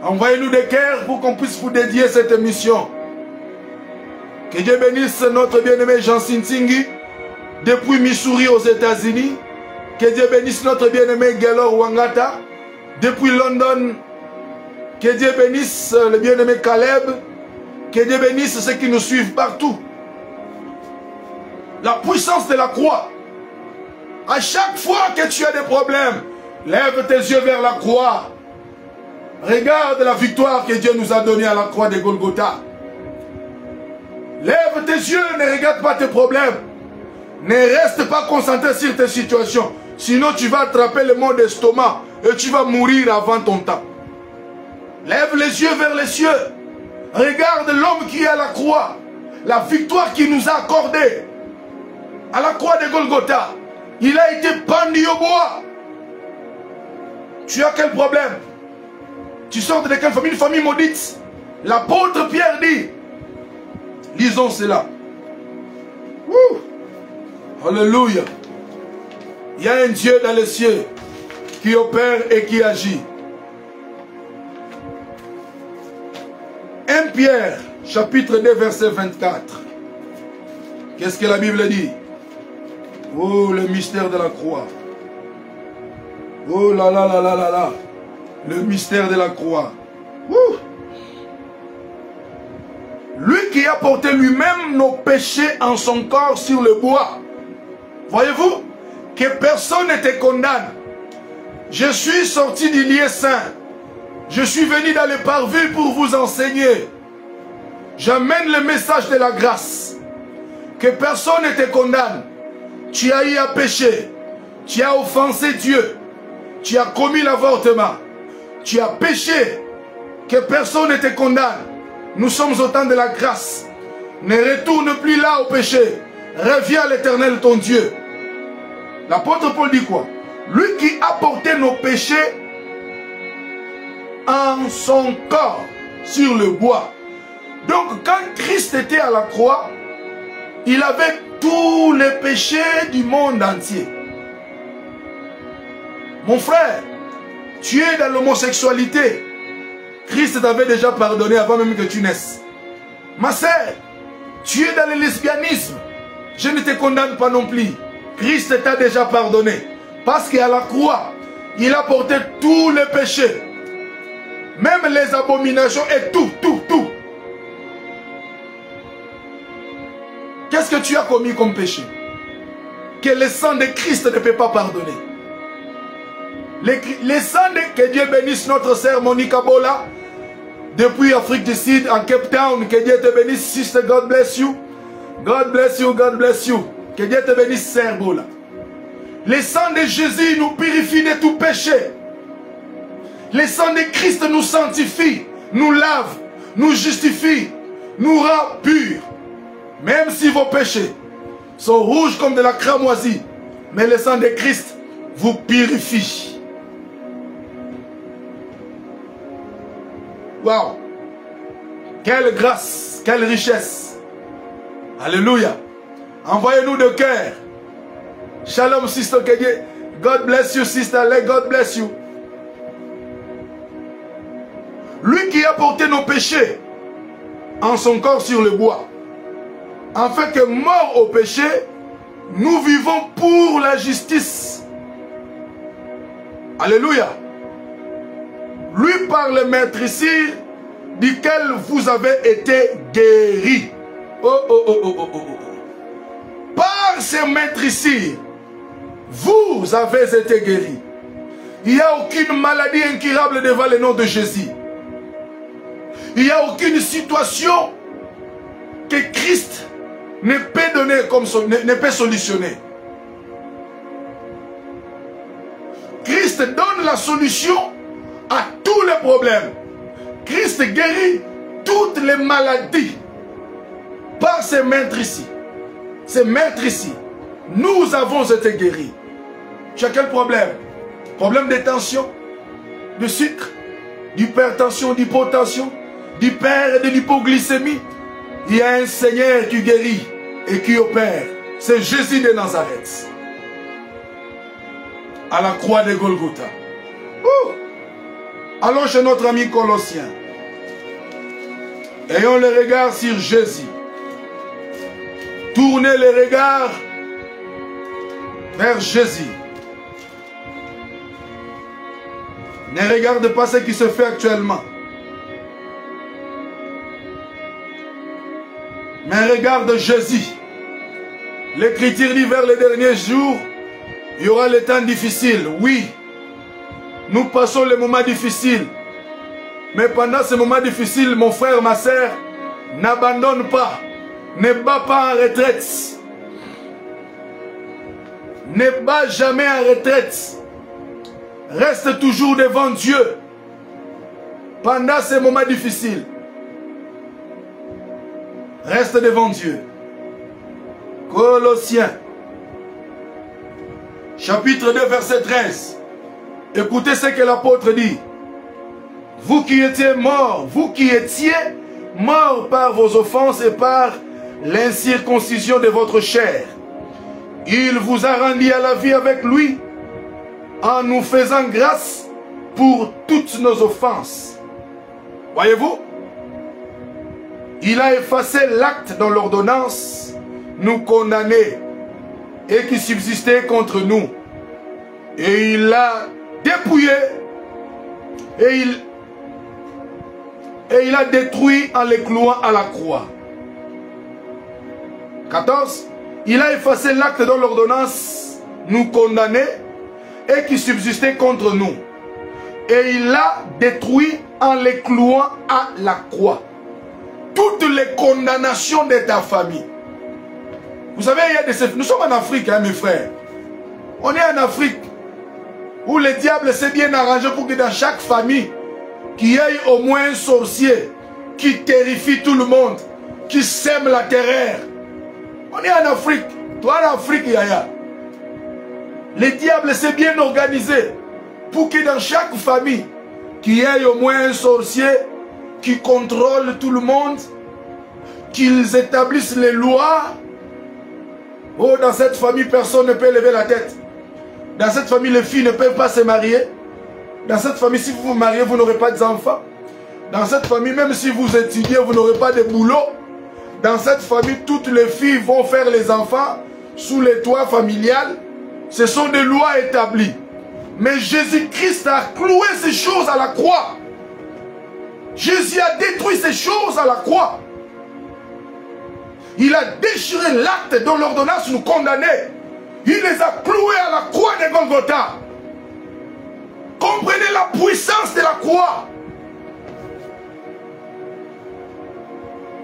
Envoyez-nous des cœurs pour qu'on puisse vous dédier cette émission. Que Dieu bénisse notre bien-aimé Jean Sintingi, depuis Missouri aux États-Unis. Que Dieu bénisse notre bien-aimé Gelor Wangata, depuis London. Que Dieu bénisse le bien-aimé Caleb. Que Dieu bénisse ceux qui nous suivent partout. La puissance de la croix. À chaque fois que tu as des problèmes, lève tes yeux vers la croix. Regarde la victoire que Dieu nous a donnée à la croix de Golgotha. Lève tes yeux, ne regarde pas tes problèmes. Ne reste pas concentré sur tes situations. Sinon tu vas attraper le mot d'estomac et tu vas mourir avant ton temps. Lève les yeux vers les cieux. Regarde l'homme qui est à la croix. La victoire qu'il nous a accordée. À la croix de Golgotha. Il a été pendu au bois. Tu as quel problème? Tu sors de quelle famille? Une famille maudite. L'apôtre Pierre dit. Lisons cela. Wouh. Alléluia. Il y a un Dieu dans les cieux qui opère et qui agit. 1 Pierre, chapitre 2, verset 24. Qu'est-ce que la Bible dit? Oh, le mystère de la croix. Oh là là là là là là. Le mystère de la croix. Ouh. Lui qui a porté lui-même nos péchés en son corps sur le bois. Voyez-vous? Que personne ne te condamne. Je suis sorti du lieu saint. Je suis venu dans les parvis pour vous enseigner. J'amène le message de la grâce. Que personne ne te condamne. Tu as eu à pécher. Tu as offensé Dieu. Tu as commis l'avortement. Tu as péché. Que personne ne te condamne. Nous sommes au temps de la grâce. Ne retourne plus là au péché. Reviens à l'Éternel ton Dieu. L'apôtre Paul dit quoi? Lui qui a porté nos péchés en son corps sur le bois. Donc quand Christ était à la croix, il avait tous les péchés du monde entier. Mon frère, tu es dans l'homosexualité. Christ t'avait déjà pardonné avant même que tu naisses. Ma sœur, tu es dans le lesbianisme. Je ne te condamne pas non plus. Christ t'a déjà pardonné. Parce qu'à la croix, il a porté tous les péchés. Même les abominations et tout. Qu'est-ce que tu as commis comme péché? Que le sang de Christ ne peut pas pardonner. Le sang de... Que Dieu bénisse notre sœur Monique Abola. Depuis Afrique du Sud, en Cape Town. Que Dieu te bénisse, sister. God bless you. God bless you, God bless you. Que Dieu te bénisse, sœur Bola. Le sang de Jésus nous purifie de tout péché. Le sang de Christ nous sanctifie, nous lave, nous justifie, nous rend purs. Même si vos péchés sont rouges comme de la cramoisie, mais le sang de Christ vous purifie. Waouh! Quelle grâce, quelle richesse. Alléluia. Envoyez-nous de cœur. Shalom, sister. God bless you, sister. Let God bless you. Lui qui a porté nos péchés en son corps sur le bois, afin que mort au péché, nous vivons pour la justice. Alléluia. Lui par le maîtrisir duquel vous avez été guéris. Par ce maîtrisir, vous avez été guéris. Il n'y a aucune maladie incurable devant le nom de Jésus. Il n'y a aucune situation que Christ ne peut donner comme ne peut solutionner. Christ donne la solution à tous les problèmes. Christ guérit toutes les maladies par ses maîtres ici. Ses maîtres ici. Nous avons été guéris. Tu as quel problème? Problème de tension, de sucre, d'hypertension, d'hypotension, d'hyper et de l'hypoglycémie. Il y a un Seigneur qui guérit et qui opère. C'est Jésus de Nazareth. À la croix de Golgotha. Ouh. Allons chez notre ami Colossien. Ayons le regard sur Jésus. Tournez les regards vers Jésus. Ne regarde pas ce qui se fait actuellement. Mais regarde Jésus. L'Écriture dit vers les derniers jours, il y aura les temps difficiles. Oui, nous passons les moments difficiles. Mais pendant ces moments difficiles, mon frère, ma soeur, n'abandonne pas. Ne bats pas en retraite. Ne bats jamais en retraite. Reste toujours devant Dieu. Pendant ces moments difficiles. Reste devant Dieu. Colossiens. Chapitre 2, verset 13. Écoutez ce que l'apôtre dit. Vous qui étiez morts, par vos offenses et par l'incirconcision de votre chair. Il vous a rendu à la vie avec lui, en nous faisant grâce pour toutes nos offenses. Voyez-vous? Il a effacé l'acte dans l'ordonnance, nous condamnait et qui subsistait contre nous. Et il l'a dépouillé et il a détruit en les clouant à la croix. 14. Il a effacé l'acte dans l'ordonnance nous condamnait et qui subsistait contre nous. Et il l'a détruit en les clouant à la croix. Toutes les condamnations de ta famille. Vous savez, il y a des... Nous sommes en Afrique, hein, mes frères. On est en Afrique où le diable s'est bien arrangé pour que dans chaque famille, qu'il y ait au moins un sorcier qui terrifie tout le monde, qui sème la terreur. On est en Afrique. Toi en Afrique, Yaya. Le diable s'est bien organisé pour que dans chaque famille, qu'il y ait au moins un sorcier qui contrôle tout le monde, qu'ils établissent les lois. Oh, dans cette famille, personne ne peut lever la tête. Dans cette famille, les filles ne peuvent pas se marier. Dans cette famille, si vous vous mariez, vous n'aurez pas d'enfants. Dans cette famille, même si vous étudiez, vous n'aurez pas de boulot. Dans cette famille, toutes les filles vont faire les enfants sous les toits familial. Ce sont des lois établies. Mais Jésus-Christ a cloué ces choses à la croix. Jésus a détruit ces choses à la croix. Il a déchiré l'acte dont l'ordonnance nous condamnait. Il les a cloués à la croix de Golgotha. Comprenez la puissance de la croix.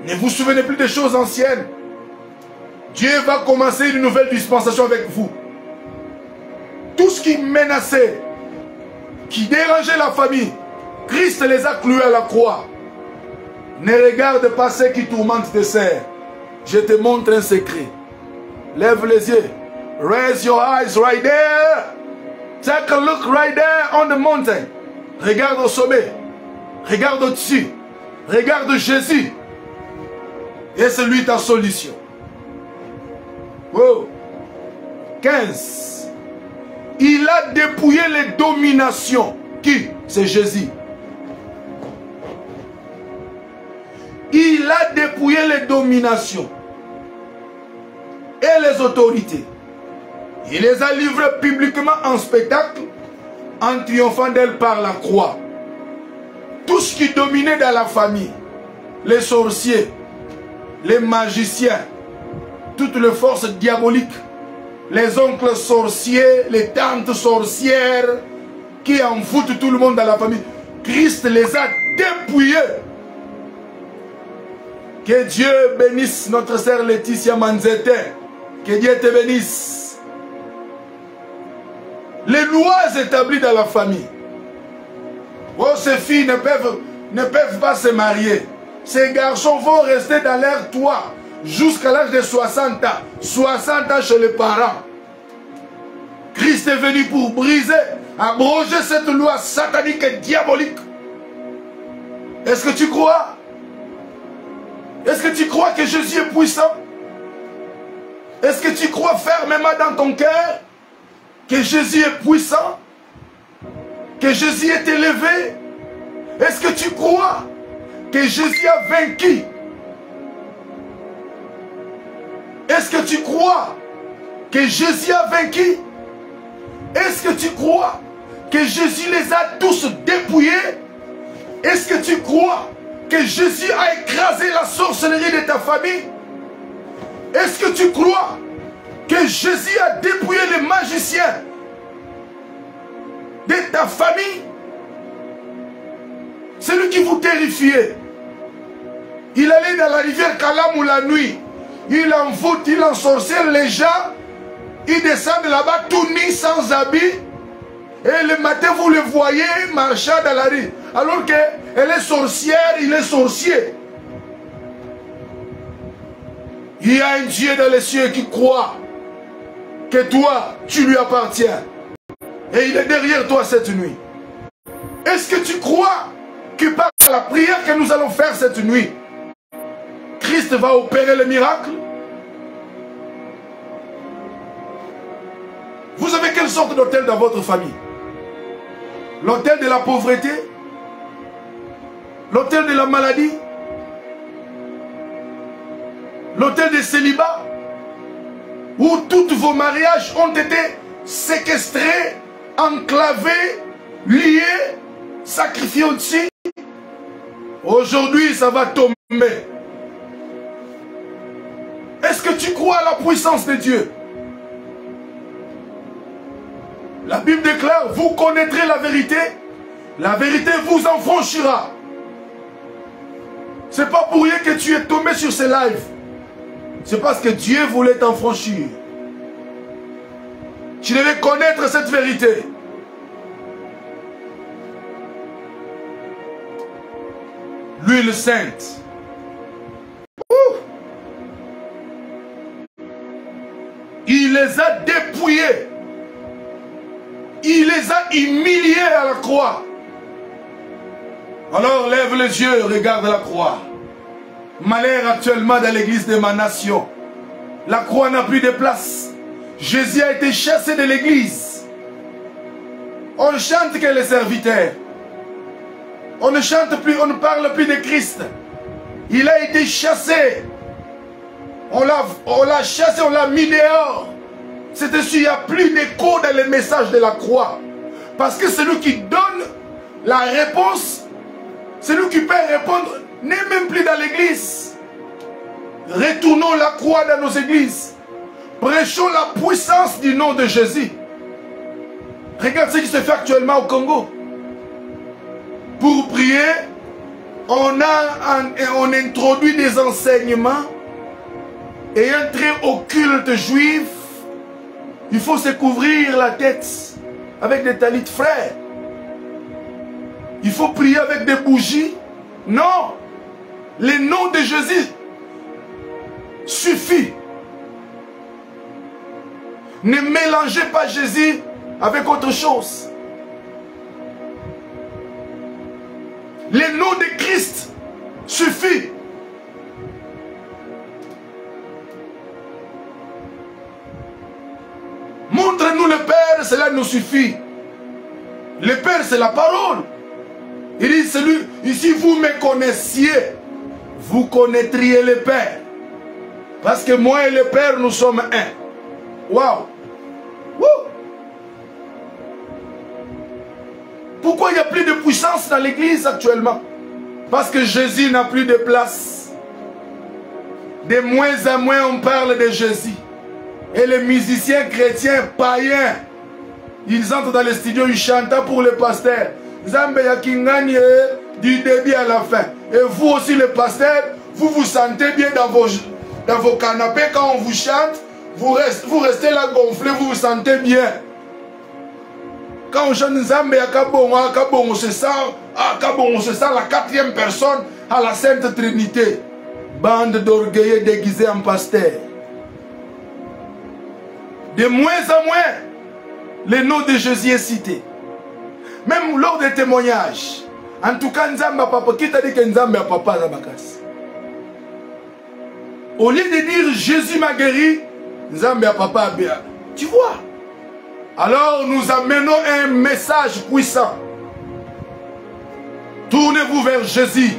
Ne vous souvenez plus des choses anciennes. Dieu va commencer une nouvelle dispensation avec vous. Tout ce qui menaçait, qui dérangeait la famille, Christ les a cloués à la croix. Ne regarde pas ceux qui tourmentent tes sœurs. Je te montre un secret. Lève les yeux. Raise your eyes right there. Take a look right there on the mountain. Regarde au sommet. Regarde au-dessus. Regarde Jésus. Et c'est lui ta solution. Wow. 15. Il a dépouillé les dominations. Qui? C'est Jésus. Il a dépouillé les dominations et les autorités. Il les a livrées publiquement en spectacle en triomphant d'elles par la croix. Tout ce qui dominait dans la famille, les sorciers, les magiciens, toutes les forces diaboliques, les oncles sorciers, les tantes sorcières qui en foutent tout le monde dans la famille, Christ les a dépouillés. Que Dieu bénisse notre sœur Laetitia Manzete. Que Dieu te bénisse. Les lois établies dans la famille. Oh, ces filles ne peuvent pas se marier. Ces garçons vont rester dans leur toit jusqu'à l'âge de 60 ans. 60 ans chez les parents. Christ est venu pour briser, abroger cette loi satanique et diabolique. Est-ce que tu crois? Est-ce que tu crois que Jésus est puissant? Est-ce que tu crois fermement dans ton cœur que Jésus est puissant? Que Jésus est élevé? Est-ce que tu crois que Jésus a vaincu? Est-ce que tu crois que Jésus a vaincu? Est-ce que tu crois que Jésus les a tous dépouillés? Est-ce que tu crois que Jésus a écrasé la sorcellerie de ta famille? Est-ce que tu crois que Jésus a dépouillé les magiciens de ta famille? Celui qui vous terrifiait. Il allait dans la rivière Kalamou la nuit. Il envoûte, il ensorcelle les gens. Il descend là-bas tout nu, sans habit. Et le matin, vous le voyez marchant dans la rue. Alors qu'elle est sorcière, il est sorcier. Il y a un Dieu dans les cieux qui croit que toi, tu lui appartiens. Et il est derrière toi cette nuit. Est-ce que tu crois que par la prière que nous allons faire cette nuit, Christ va opérer le miracle? Vous avez quelle sorte d'hôtel dans votre famille? L'hôtel de la pauvreté? L'hôtel de la maladie? L'hôtel de célibat? Où tous vos mariages ont été séquestrés, enclavés, liés, sacrifiés au-dessus? Aujourd'hui, ça va tomber. Est-ce que tu crois à la puissance de Dieu? La Bible déclare, vous connaîtrez la vérité vous affranchira. C'est pas pour rien que tu es tombé sur ces lives. C'est parce que Dieu voulait t'enfranchir. Tu devais connaître cette vérité. L'huile sainte. Il les a dépouillés. Il les a humiliés à la croix. Alors lève les yeux, regarde la croix. Malheur actuellement dans l'église de ma nation. La croix n'a plus de place. Jésus a été chassé de l'église. On chante que les serviteurs. On ne chante plus, on ne parle plus de Christ. Il a été chassé. On l'a chassé, on l'a mis dehors. C'est-à-dire qu'il n'y a plus d'écho dans les messages de la croix. Parce que celui qui donne la réponse, celui qui peut répondre, n'est même plus dans l'église. Retournons la croix dans nos églises. Prêchons la puissance du nom de Jésus. Regarde ce qui se fait actuellement au Congo. Pour prier, on introduit des enseignements et un trait occulte juif. Il faut se couvrir la tête avec des talis frères. Il faut prier avec des bougies. Non. Le nom de Jésus suffit. Ne mélangez pas Jésus avec autre chose. Le nom de Christ suffit. Montre-nous le Père, cela nous suffit. Le Père, c'est la parole. Il dit, si vous me connaissiez, vous connaîtriez le Père. Parce que moi et le Père, nous sommes un. Waouh! Pourquoi il n'y a plus de puissance dans l'église actuellement? Parce que Jésus n'a plus de place. De moins en moins, on parle de Jésus. Et les musiciens chrétiens païens, ils entrent dans les studios, ils chantent pour le pasteur. Zambe Yakingani du début à la fin. Et vous aussi, les pasteurs, vous vous sentez bien dans vos canapés quand on vous chante. Vous restez là gonflé, vous vous sentez bien. Quand on chante Zambe Yakabongo, on se sent la quatrième personne à la Sainte Trinité. Bande d'orgueilleux déguisés en pasteur. De moins en moins, le nom de Jésus est cité. Même lors des témoignages. En tout cas, Nzamba Papa, qui t'a dit que Nzamba Papa Zabakas? Au lieu de dire Jésus m'a guéri, Nzamba Papa Béa. Tu vois? Alors nous amenons un message puissant. Tournez-vous vers Jésus.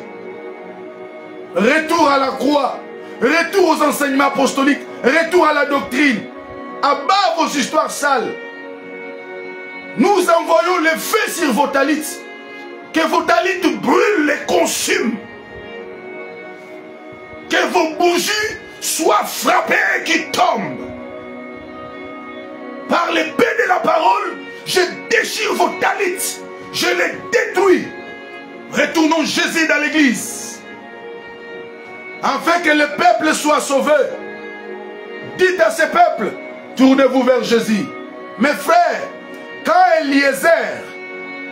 Retour à la croix. Retour aux enseignements apostoliques. Retour à la doctrine. À bas vos histoires sales. Nous envoyons le feu sur vos talits. Que vos talits brûlent, les consument. Que vos bougies soient frappées et qui tombent. Par l'épée de la parole, je déchire vos talits. Je les détruis. Retournons Jésus dans l'église. Afin que le peuple soit sauvé. Dites à ce peuple, tournez-vous vers Jésus. Mes frères, quand Eliezer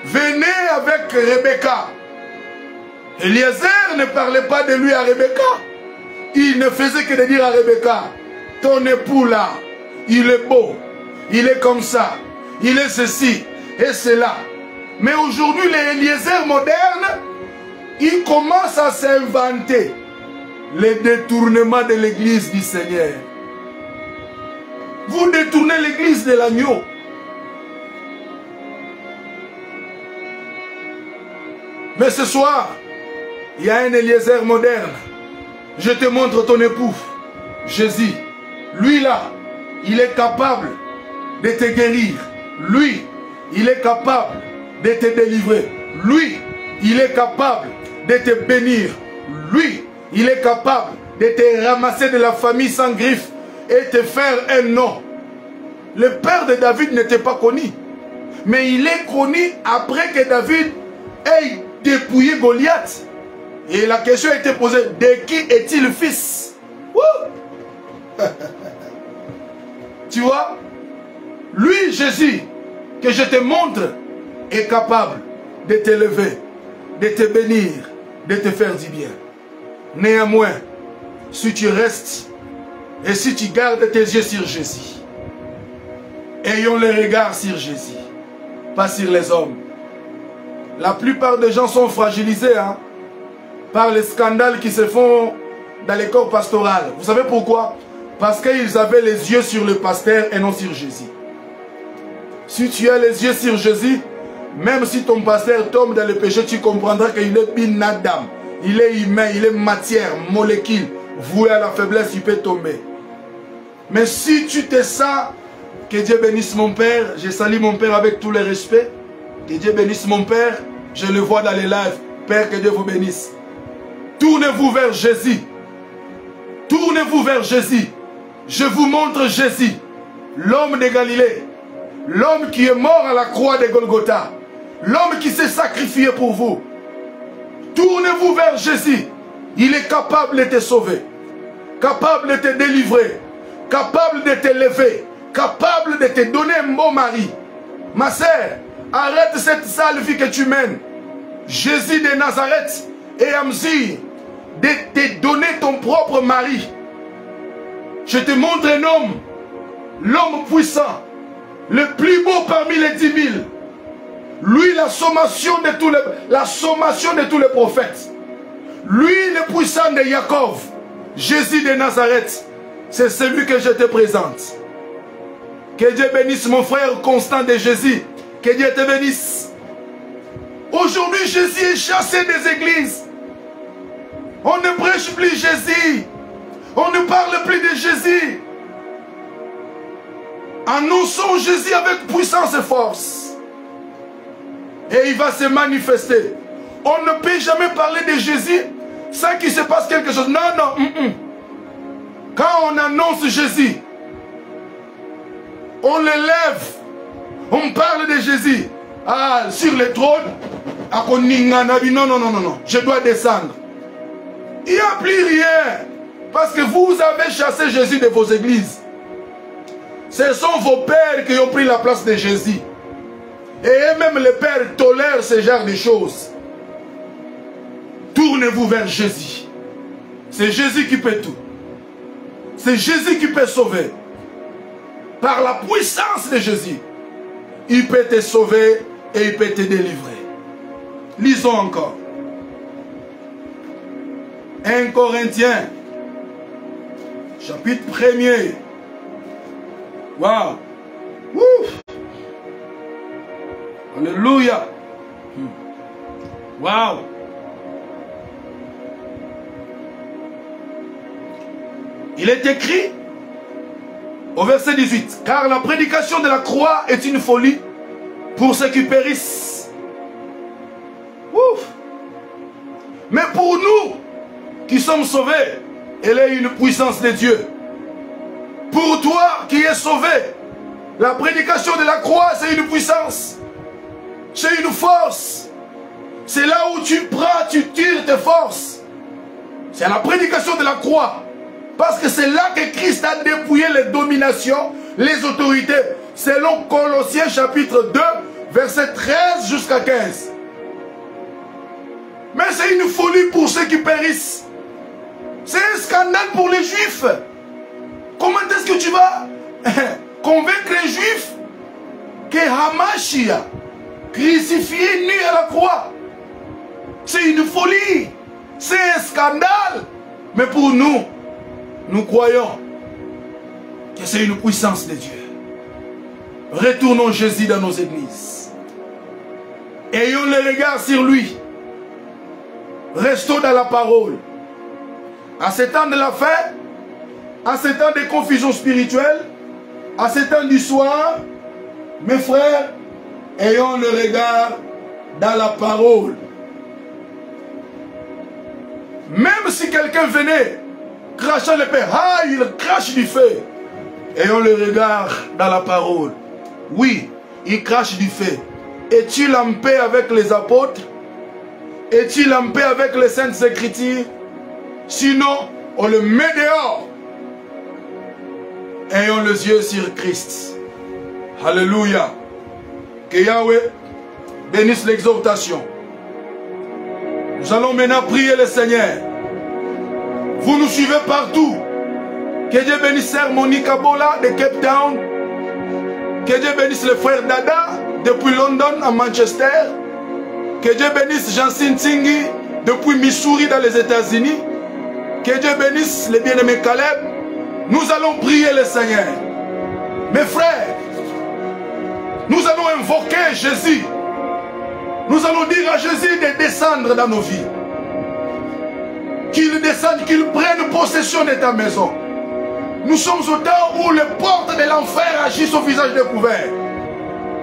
venait avec Rebecca, Eliezer ne parlait pas de lui à Rebecca. Il ne faisait que de dire à Rebecca, ton époux là, il est beau, il est comme ça, il est ceci et cela. Mais aujourd'hui, les Eliezer modernes, ils commencent à s'inventer les détournements de l'église du Seigneur. Vous détournez l'église de l'agneau. Mais ce soir, il y a un Eliezer moderne. Je te montre ton époux, Jésus. Lui là, il est capable de te guérir. Lui, il est capable de te délivrer. Lui, il est capable de te bénir. Lui, il est capable de te ramasser de la famille sans griffe et te faire un nom. Le père de David n'était pas connu. Mais il est connu après que David ait dépouillé Goliath. Et la question a été posée, de qui est-il le fils? Tu vois, lui, Jésus, que je te montre, est capable de t'élever, de te bénir, de te faire du bien. Néanmoins, si tu restes et si tu gardes tes yeux sur Jésus, ayons le regard sur Jésus, pas sur les hommes. La plupart des gens sont fragilisés par les scandales qui se font dans les corps pastoraux. Vous savez pourquoi? Parce qu'ils avaient les yeux sur le pasteur et non sur Jésus. Si tu as les yeux sur Jésus, même si ton pasteur tombe dans le péché, tu comprendras qu'il est bin Adam. Il est humain, il est matière, molécule. Voué à la faiblesse, il peut tomber. Mais si tu te sens, que Dieu bénisse mon père, je salue mon père avec tout le respect. Que Dieu bénisse mon père, je le vois dans les lives. Père, que Dieu vous bénisse. Tournez-vous vers Jésus. Tournez-vous vers Jésus. Je vous montre Jésus, l'homme de Galilée. L'homme qui est mort à la croix de Golgotha. L'homme qui s'est sacrifié pour vous. Tournez-vous vers Jésus. Il est capable de te sauver. Capable de te délivrer. Capable de t'élever. Capable de te donner un bon mari. Ma sœur, arrête cette sale vie que tu mènes. Jésus de Nazareth est à mesure de te donner ton propre mari. Je te montre un homme, l'homme puissant, le plus beau parmi les 10 000. Lui, la sommation de tous les prophètes. Lui, le puissant de Jacob. Jésus de Nazareth. C'est celui que je te présente. Que Dieu bénisse mon frère Constant de Jésus. Que Dieu te bénisse. Aujourd'hui, Jésus est chassé des églises. On ne prêche plus Jésus. On ne parle plus de Jésus. Annonçons Jésus avec puissance et force. Et il va se manifester. On ne peut jamais parler de Jésus sans qu'il se passe quelque chose. Non, non. Quand on annonce Jésus, on le lève. On parle de Jésus. Ah, sur le trône. Non, non, non, non, non. Je dois descendre. Il n'y a plus rien. Parce que vous avez chassé Jésus de vos églises. Ce sont vos pères qui ont pris la place de Jésus. Et même les pères tolèrent ce genre de choses. Tournez-vous vers Jésus. C'est Jésus qui peut tout. C'est Jésus qui peut sauver. Par la puissance de Jésus, il peut te sauver et il peut te délivrer. Lisons encore. 1 Corinthiens, chapitre 1er. Waouh! Alléluia! Waouh! Il est écrit, Au verset 18. Car la prédication de la croix est une folie pour ceux qui périssent. Ouf. Mais pour nous qui sommes sauvés, elle est une puissance de Dieu. Pour toi qui es sauvé, la prédication de la croix, c'est une puissance. C'est une force. C'est là où tu prends, tu tires tes forces. C'est la prédication de la croix. Parce que c'est là que Christ a dépouillé les dominations, les autorités. Selon Colossiens chapitre 2, verset 13 jusqu'à 15. Mais c'est une folie pour ceux qui périssent. C'est un scandale pour les Juifs. Comment est-ce que tu vas convaincre les Juifs que Hamashia, crucifié, nu à la croix, c'est une folie, c'est un scandale. Mais pour nous, nous croyons que c'est une puissance de Dieu. Retournons Jésus dans nos églises. Ayons le regard sur lui. Restons dans la parole. À ce temps de la fête, à ce temps de confusion spirituelle, à ce temps du soir, mes frères, ayons le regard dans la parole. Même si quelqu'un venait crachant le pain, ah, il crache du feu. Ayons le regard dans la parole. Oui, il crache du feu. Es-tu en paix avec les apôtres? Es-tu en paix avec les saintes écritures? Sinon, on le met dehors. Ayons les yeux sur Christ. Alléluia. Que Yahweh bénisse l'exhortation. Nous allons maintenant prier le Seigneur. Vous nous suivez partout. Que Dieu bénisse Sœur Monique Abola de Cape Town. Que Dieu bénisse le frère Dada depuis London à Manchester. Que Dieu bénisse Jancine Tingui depuis Missouri dans les États-Unis. Que Dieu bénisse les bien-aimés Caleb. Nous allons prier le Seigneur. Mes frères, nous allons invoquer Jésus. Nous allons dire à Jésus de descendre dans nos vies. Qu'il descende, qu'il prenne possession de ta maison. Nous sommes au temps où les portes de l'enfer agissent au visage découvert.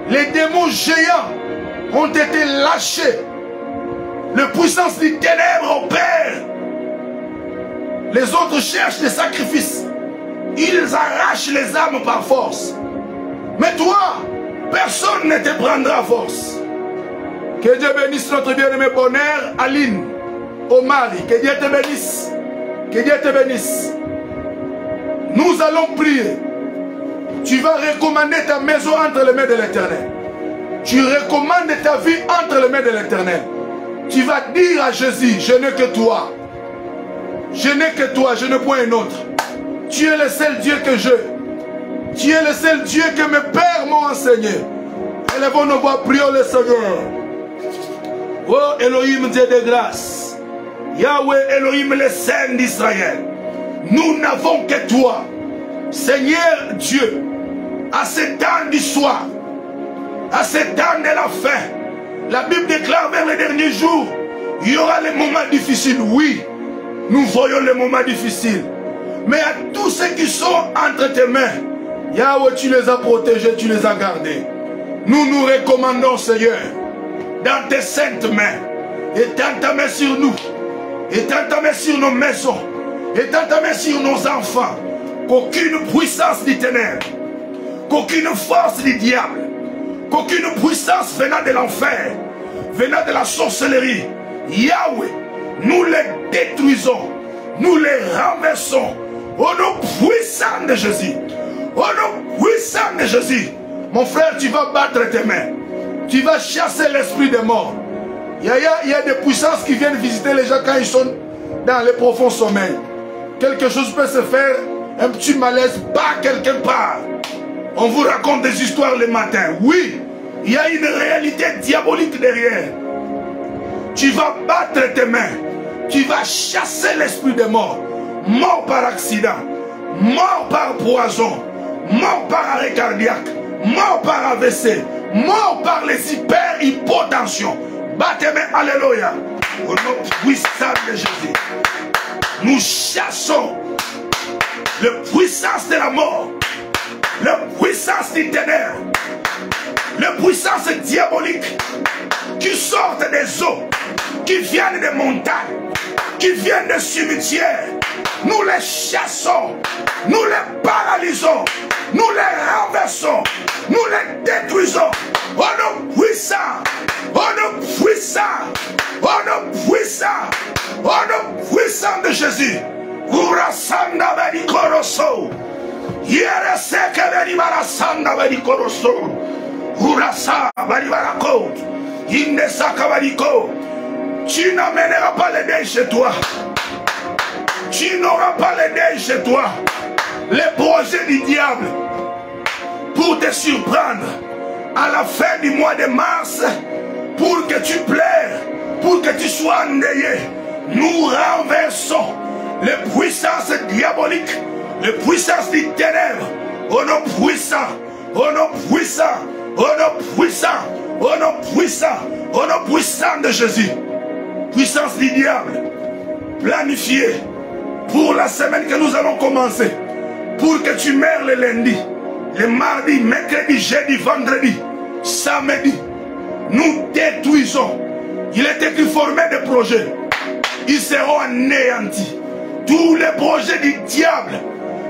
Les démons géants ont été lâchés. Les puissances des ténèbres opèrent. Les autres cherchent des sacrifices. Ils arrachent les âmes par force. Mais toi, personne ne te prendra force. Que Dieu bénisse notre bien-aimé bonheur, Aline, Omari. Que Dieu te bénisse. Que Dieu te bénisse. Nous allons prier. Tu vas recommander ta maison entre les mains de l'Éternel. Tu recommandes ta vie entre les mains de l'Éternel. Tu vas dire à Jésus, je n'ai que toi. Je n'ai que toi, je n'ai point un autre. Tu es le seul Dieu que je. Tu es le seul Dieu que mes pères m'ont enseigné. Élevons nos voix, prions le Seigneur. Oh Elohim, Dieu de grâce. Yahweh Elohim, le Saint d'Israël. Nous n'avons que toi. Seigneur Dieu, à ce temps du soir, à ce temps de la fin, la Bible déclare vers les derniers jours, il y aura les moments difficiles. Oui, nous voyons les moments difficiles. Mais à tous ceux qui sont entre tes mains, Yahweh, tu les as protégés, tu les as gardés. Nous nous recommandons, Seigneur, dans tes saintes mains. Étends ta main sur nous. Étends ta main sur nos maisons. Étends ta main sur nos enfants. Qu'aucune puissance du ténèbre, qu'aucune force du diable, qu'aucune puissance venant de l'enfer, venant de la sorcellerie, Yahweh, nous les détruisons, nous les renversons au nom puissant de Jésus. Au nom puissant de Jésus. Mon frère, tu vas battre tes mains. Tu vas chasser l'esprit des morts. Il y a des puissances qui viennent visiter les gens quand ils sont dans les profonds sommeils. Quelque chose peut se faire, un petit malaise, pas quelque part. On vous raconte des histoires le matin. Oui, il y a une réalité diabolique derrière. Tu vas battre tes mains. Tu vas chasser l'esprit des morts. Mort par accident, mort par poison, mort par arrêt cardiaque, mort par AVC, mort par les hyperhypotensions. Bat tes mains, alléluia. Au nom puissant de Jésus. Nous chassons la puissance de la mort la puissance du ténèbre, la puissance diabolique qui sortent des eaux, qui viennent des montagnes, qui viennent des cimetières, nous les chassons, nous les paralysons, nous les renversons, nous les détruisons. Au nom puissant, au nom puissant, au nom puissant, au nom puissant de Jésus. Urasanda badi koroso, yere seke badi marasanda badi koroso, urasa badi barakot, indesaka badi ko. Tu n'amèneras pas les dés chez toi. Tu n'auras pas les dés chez toi. Les projets du diable pour te surprendre à la fin du mois de mars, pour que tu pleures, pour que tu sois endeuillé. Nous renversons les puissances diaboliques, les puissances du ténèbre, au nom puissant, au nom puissant, au nom puissant, au nom puissant, au nom puissant de Jésus. Puissance du diable, planifiée pour la semaine que nous allons commencer, pour que tu meurs le lundi, le mardi, mercredi, jeudi, vendredi, samedi. Nous détruisons. Il est écrit formé des projets. Ils seront anéantis. Tous les projets du diable,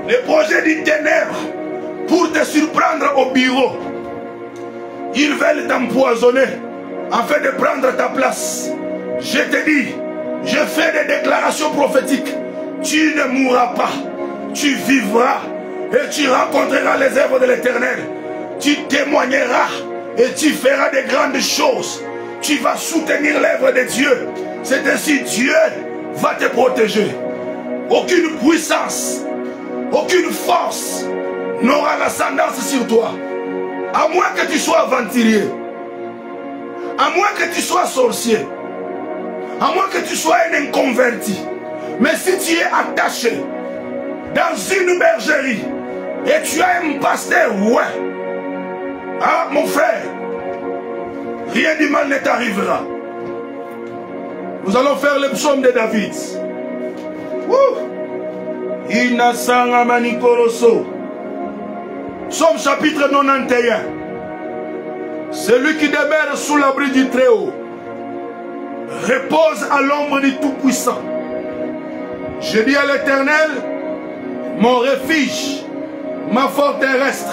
les projets du ténèbre, pour te surprendre au bureau. Ils veulent t'empoisonner afin de prendre ta place. Je te dis, je fais des déclarations prophétiques. Tu ne mourras pas, tu vivras et tu rencontreras les œuvres de l'Éternel. Tu témoigneras et tu feras de grandes choses. Tu vas soutenir l'œuvre de Dieu. C'est ainsi Dieu va te protéger. Aucune puissance, aucune force n'aura l'ascendance sur toi. À moins que tu sois aventurier, à moins que tu sois sorcier, à moins que tu sois un inconverti. Mais si tu es attaché dans une bergerie et tu as un pasteur, ouais. Ah, mon frère, rien de mal ne t'arrivera. Nous allons faire le psaume de David. Inasanga manikoroso. Psaume chapitre 91. Celui qui demeure sous l'abri du Très-Haut repose à l'ombre du Tout-Puissant. Je dis à l'Éternel, mon refuge, ma forteresse,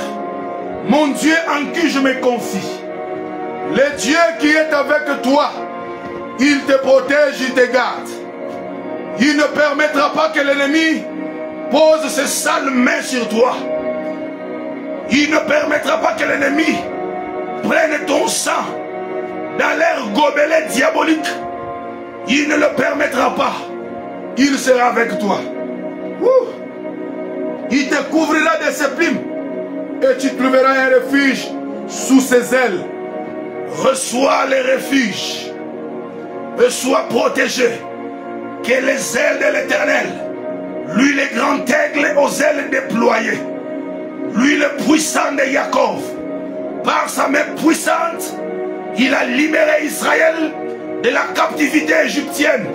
mon Dieu en qui je me confie. Le Dieu qui est avec toi, il te protège, il te garde. Il ne permettra pas que l'ennemi pose ses sales mains sur toi. Il ne permettra pas que l'ennemi prenne ton sang dans leur gobelet diabolique. Il ne le permettra pas. Il sera avec toi. Il te couvrira de ses plumes et tu trouveras un refuge sous ses ailes. Reçois le refuge et sois protégé. Que les ailes de l'Éternel, lui le grand aigle aux ailes déployées, lui le puissant de Jacob, par sa main puissante, il a libéré Israël de la captivité égyptienne,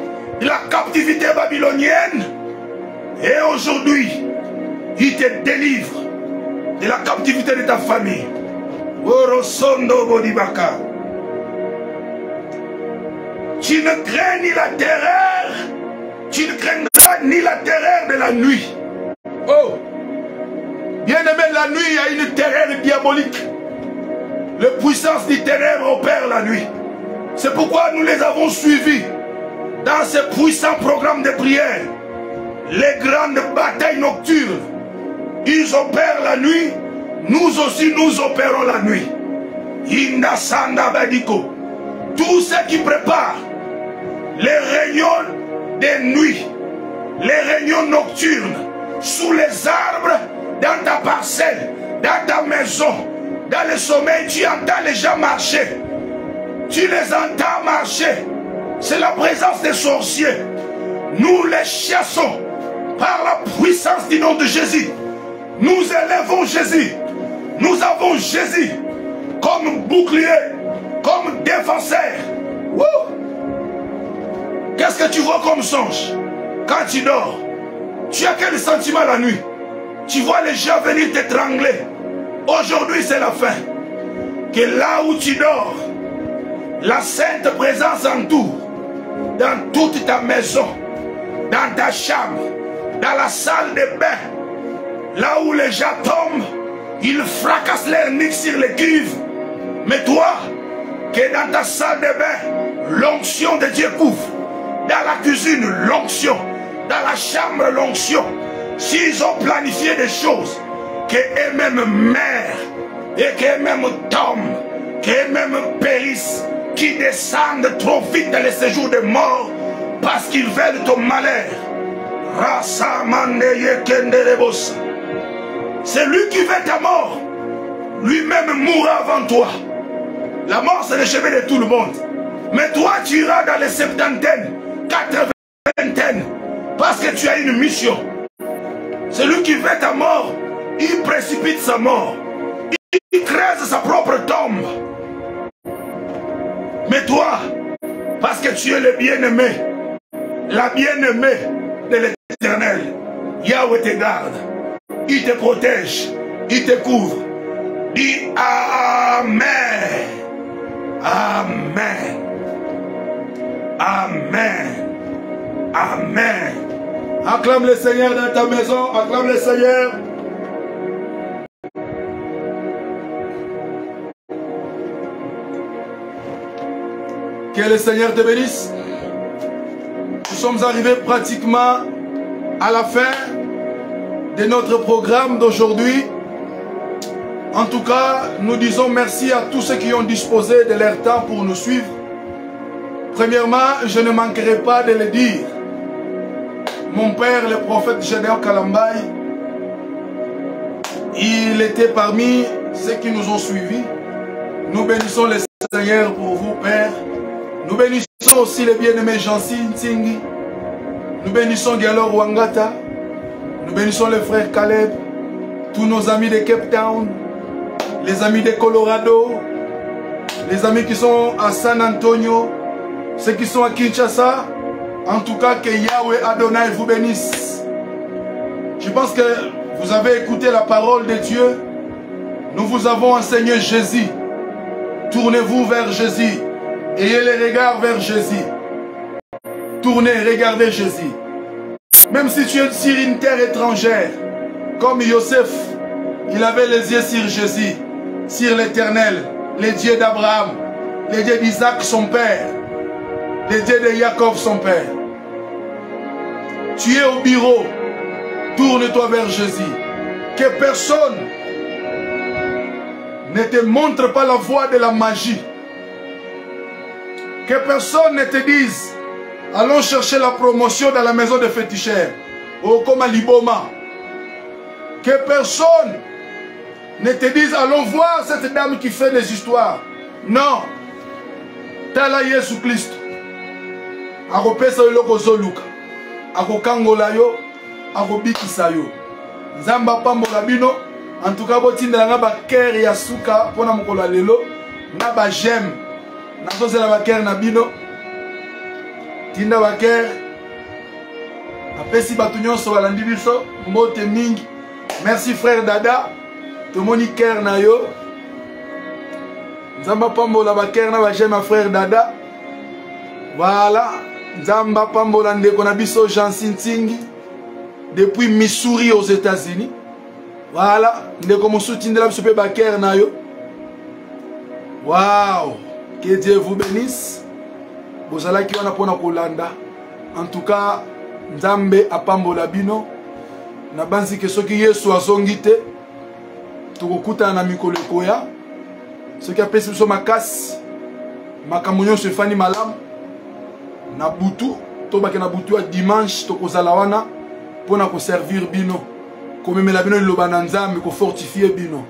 de la captivité babylonienne. Et aujourd'hui, il te délivre de la captivité de ta famille. Orosondo Bodibaka. Tu ne crains ni la terreur, tu ne craindras ni la terreur de la nuit. Oh, bien aimé, la nuit, il y a une terreur diabolique. La puissance du ténèbre opère la nuit. C'est pourquoi nous les avons suivis dans ce puissant programme de prière. Les grandes batailles nocturnes, ils opèrent la nuit. Nous aussi, nous opérons la nuit. Indasanda Badiko. Tous ceux qui préparent les réunions de nuit, les réunions nocturnes, sous les arbres, dans ta parcelle, dans ta maison, dans le sommeil, tu entends les gens marcher. Tu les entends marcher. C'est la présence des sorciers. Nous les chassons par la puissance du nom de Jésus. Nous élevons Jésus. Nous avons Jésus comme bouclier, comme défenseur. Qu'est-ce que tu vois comme songe quand tu dors? Tu as quel sentiment la nuit? Tu vois les gens venir t'étrangler. Aujourd'hui, c'est la fin. Que là où tu dors, la sainte présence entoure. Dans toute ta maison, dans ta chambre, dans la salle de bain, là où les gens tombent, ils fracassent leur nuque sur les cuves. Mais toi, que dans ta salle de bain, l'onction de Dieu couvre. Dans la cuisine, l'onction. Dans la chambre, l'onction. S'ils ont planifié des choses, qu'eux-mêmes meurent, et qu'eux-mêmes tombent, qu'eux-mêmes périssent, qui descendent trop vite dans les séjours de mort, parce qu'ils veulent ton malheur. C'est lui qui veut ta mort. Lui-même mourra avant toi. La mort, c'est le chemin de tout le monde. Mais toi, tu iras dans les septantaines, 80-taines, parce que tu as une mission. Celui qui veut ta mort, il précipite sa mort. Il creuse sa propre tombe. Mais toi, parce que tu es le bien-aimé, la bien-aimée de l'Éternel, Yahweh te garde, il te protège, il te couvre. Dis Amen. Amen. Amen. Amen. Acclame le Seigneur dans ta maison, acclame le Seigneur. Que le Seigneur te bénisse. Nous sommes arrivés pratiquement à la fin de notre programme d'aujourd'hui. En tout cas, nous disons merci à tous ceux qui ont disposé de leur temps pour nous suivre. Premièrement, je ne manquerai pas de le dire. Mon père, le prophète Gédéon Kalambay, il était parmi ceux qui nous ont suivis. Nous bénissons le Seigneur pour vous, Père. Nous bénissons aussi les bien-aimés Jansi Ntingi. Nous bénissons Diallo Wangata. Nous bénissons les frères Caleb. Tous nos amis de Cape Town. Les amis de Colorado. Les amis qui sont à San Antonio. Ceux qui sont à Kinshasa. En tout cas, que Yahweh Adonai vous bénisse. Je pense que vous avez écouté la parole de Dieu. Nous vous avons enseigné Jésus. Tournez-vous vers Jésus. Ayez les regards vers Jésus. Tournez, regardez Jésus. Même si tu es sur une terre étrangère, comme Joseph, il avait les yeux sur Jésus, sur l'Éternel, les dieux d'Abraham, les dieux d'Isaac, son père, les dieux de Jacob, son père. Tu es au bureau, tourne-toi vers Jésus. Que personne ne te montre pas la voie de la magie. Que personne ne te dise, allons chercher la promotion dans la maison de féticheurs, ou comme à Liboma. Que personne ne te dise, allons voir cette dame qui fait des histoires. Non. Tala Yesu Christ. Akopesa yoloko zoluka. Akokangola yo, akobikisa yo. Nzamba pambola bino. En tout cas, botinda nga ba ker ya suka pona mokolo lelo na ba j'aime. Nazozela ba ker na bino. Tinda ba ker. Apesi batu nyonso balandi biso mbote mingi. Merci frère Dada. Tomoni ker na yo. Nzamba pambola ba ker na ba j'aime frère Dada. Voilà. Nzamba pambola ndeko na biso Jean Sintingi. Depuis Missouri aux États-Unis. Voilà. Ndeko mosutindela biso pe ba ker na yo. Waouh. Que Dieu vous bénisse. Bozala ki wana pona kolanda. En tout cas, Nzambe apambola bino. Na banzi ke soki Yesu azongi te. Tokokuta na mikolo koya. Soki apesi biso makasi. Makambo nyonso efani malamu. Na butu, tobake na butu ya dimanche tokozala wana pona ko servir bino. Komemela bino liloba na Nzambe ko fortifier bino.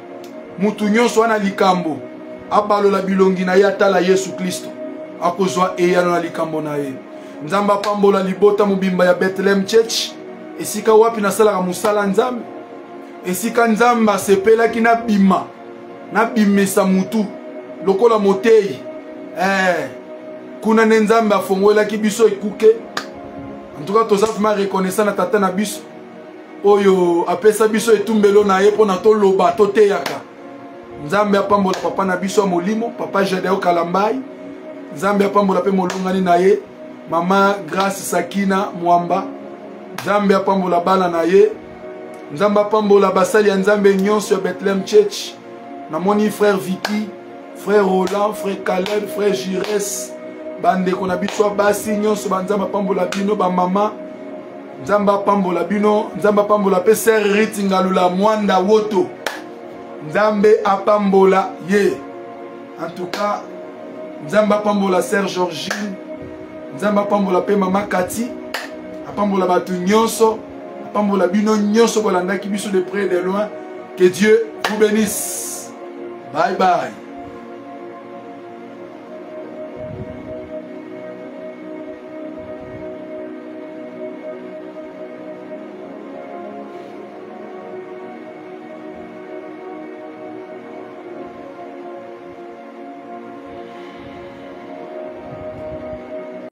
Mutu nyonso wana likambo. Abalola bilongi na yatala Yesu Kristo. Akozwa eyano na likambo na ye. Nzamba pambola libota mubimba ya Bethlehem Church. Esika wapi nasalaka musala Nzambe. Esika Nzamba sepelaki na bima. Na bimesa mutu. Lokola motei. Kuna Nzambe afongolaki biso ekuke. En tout cas toza vraiment reconnaissant na tata na biso. Oyo apesa biso etumbelo na ye pona to loba to teyaka. Nzambe apambola papa na biso molimo, papa Jadeo Kalambai. Nzambe apambola pe molongani na ye, mama Grace Sakina Mwamba. Nzambe apambola bana na ye. Nzambe apambola basali ya Nzambe nyonso ya Bethlehem Church. Namoni frère Vicky, frère Roland, frère Caleb, frère Jires. Bande kona biso basi nyonso banzamba apambola bino ba mama. Nzamba apambola bino, Nzamba apambola pe sœur Ritingalula Mwanda Woto. Nzambe apambola ye. En tout cas, Nzamba apambola sœur Georgine. Nzamba apambola pe mama Kati. Apambola batu nyonso. Apambola bino nyonso bolanda ki biso de près et de loin. Que Dieu vous bénisse. Bye bye.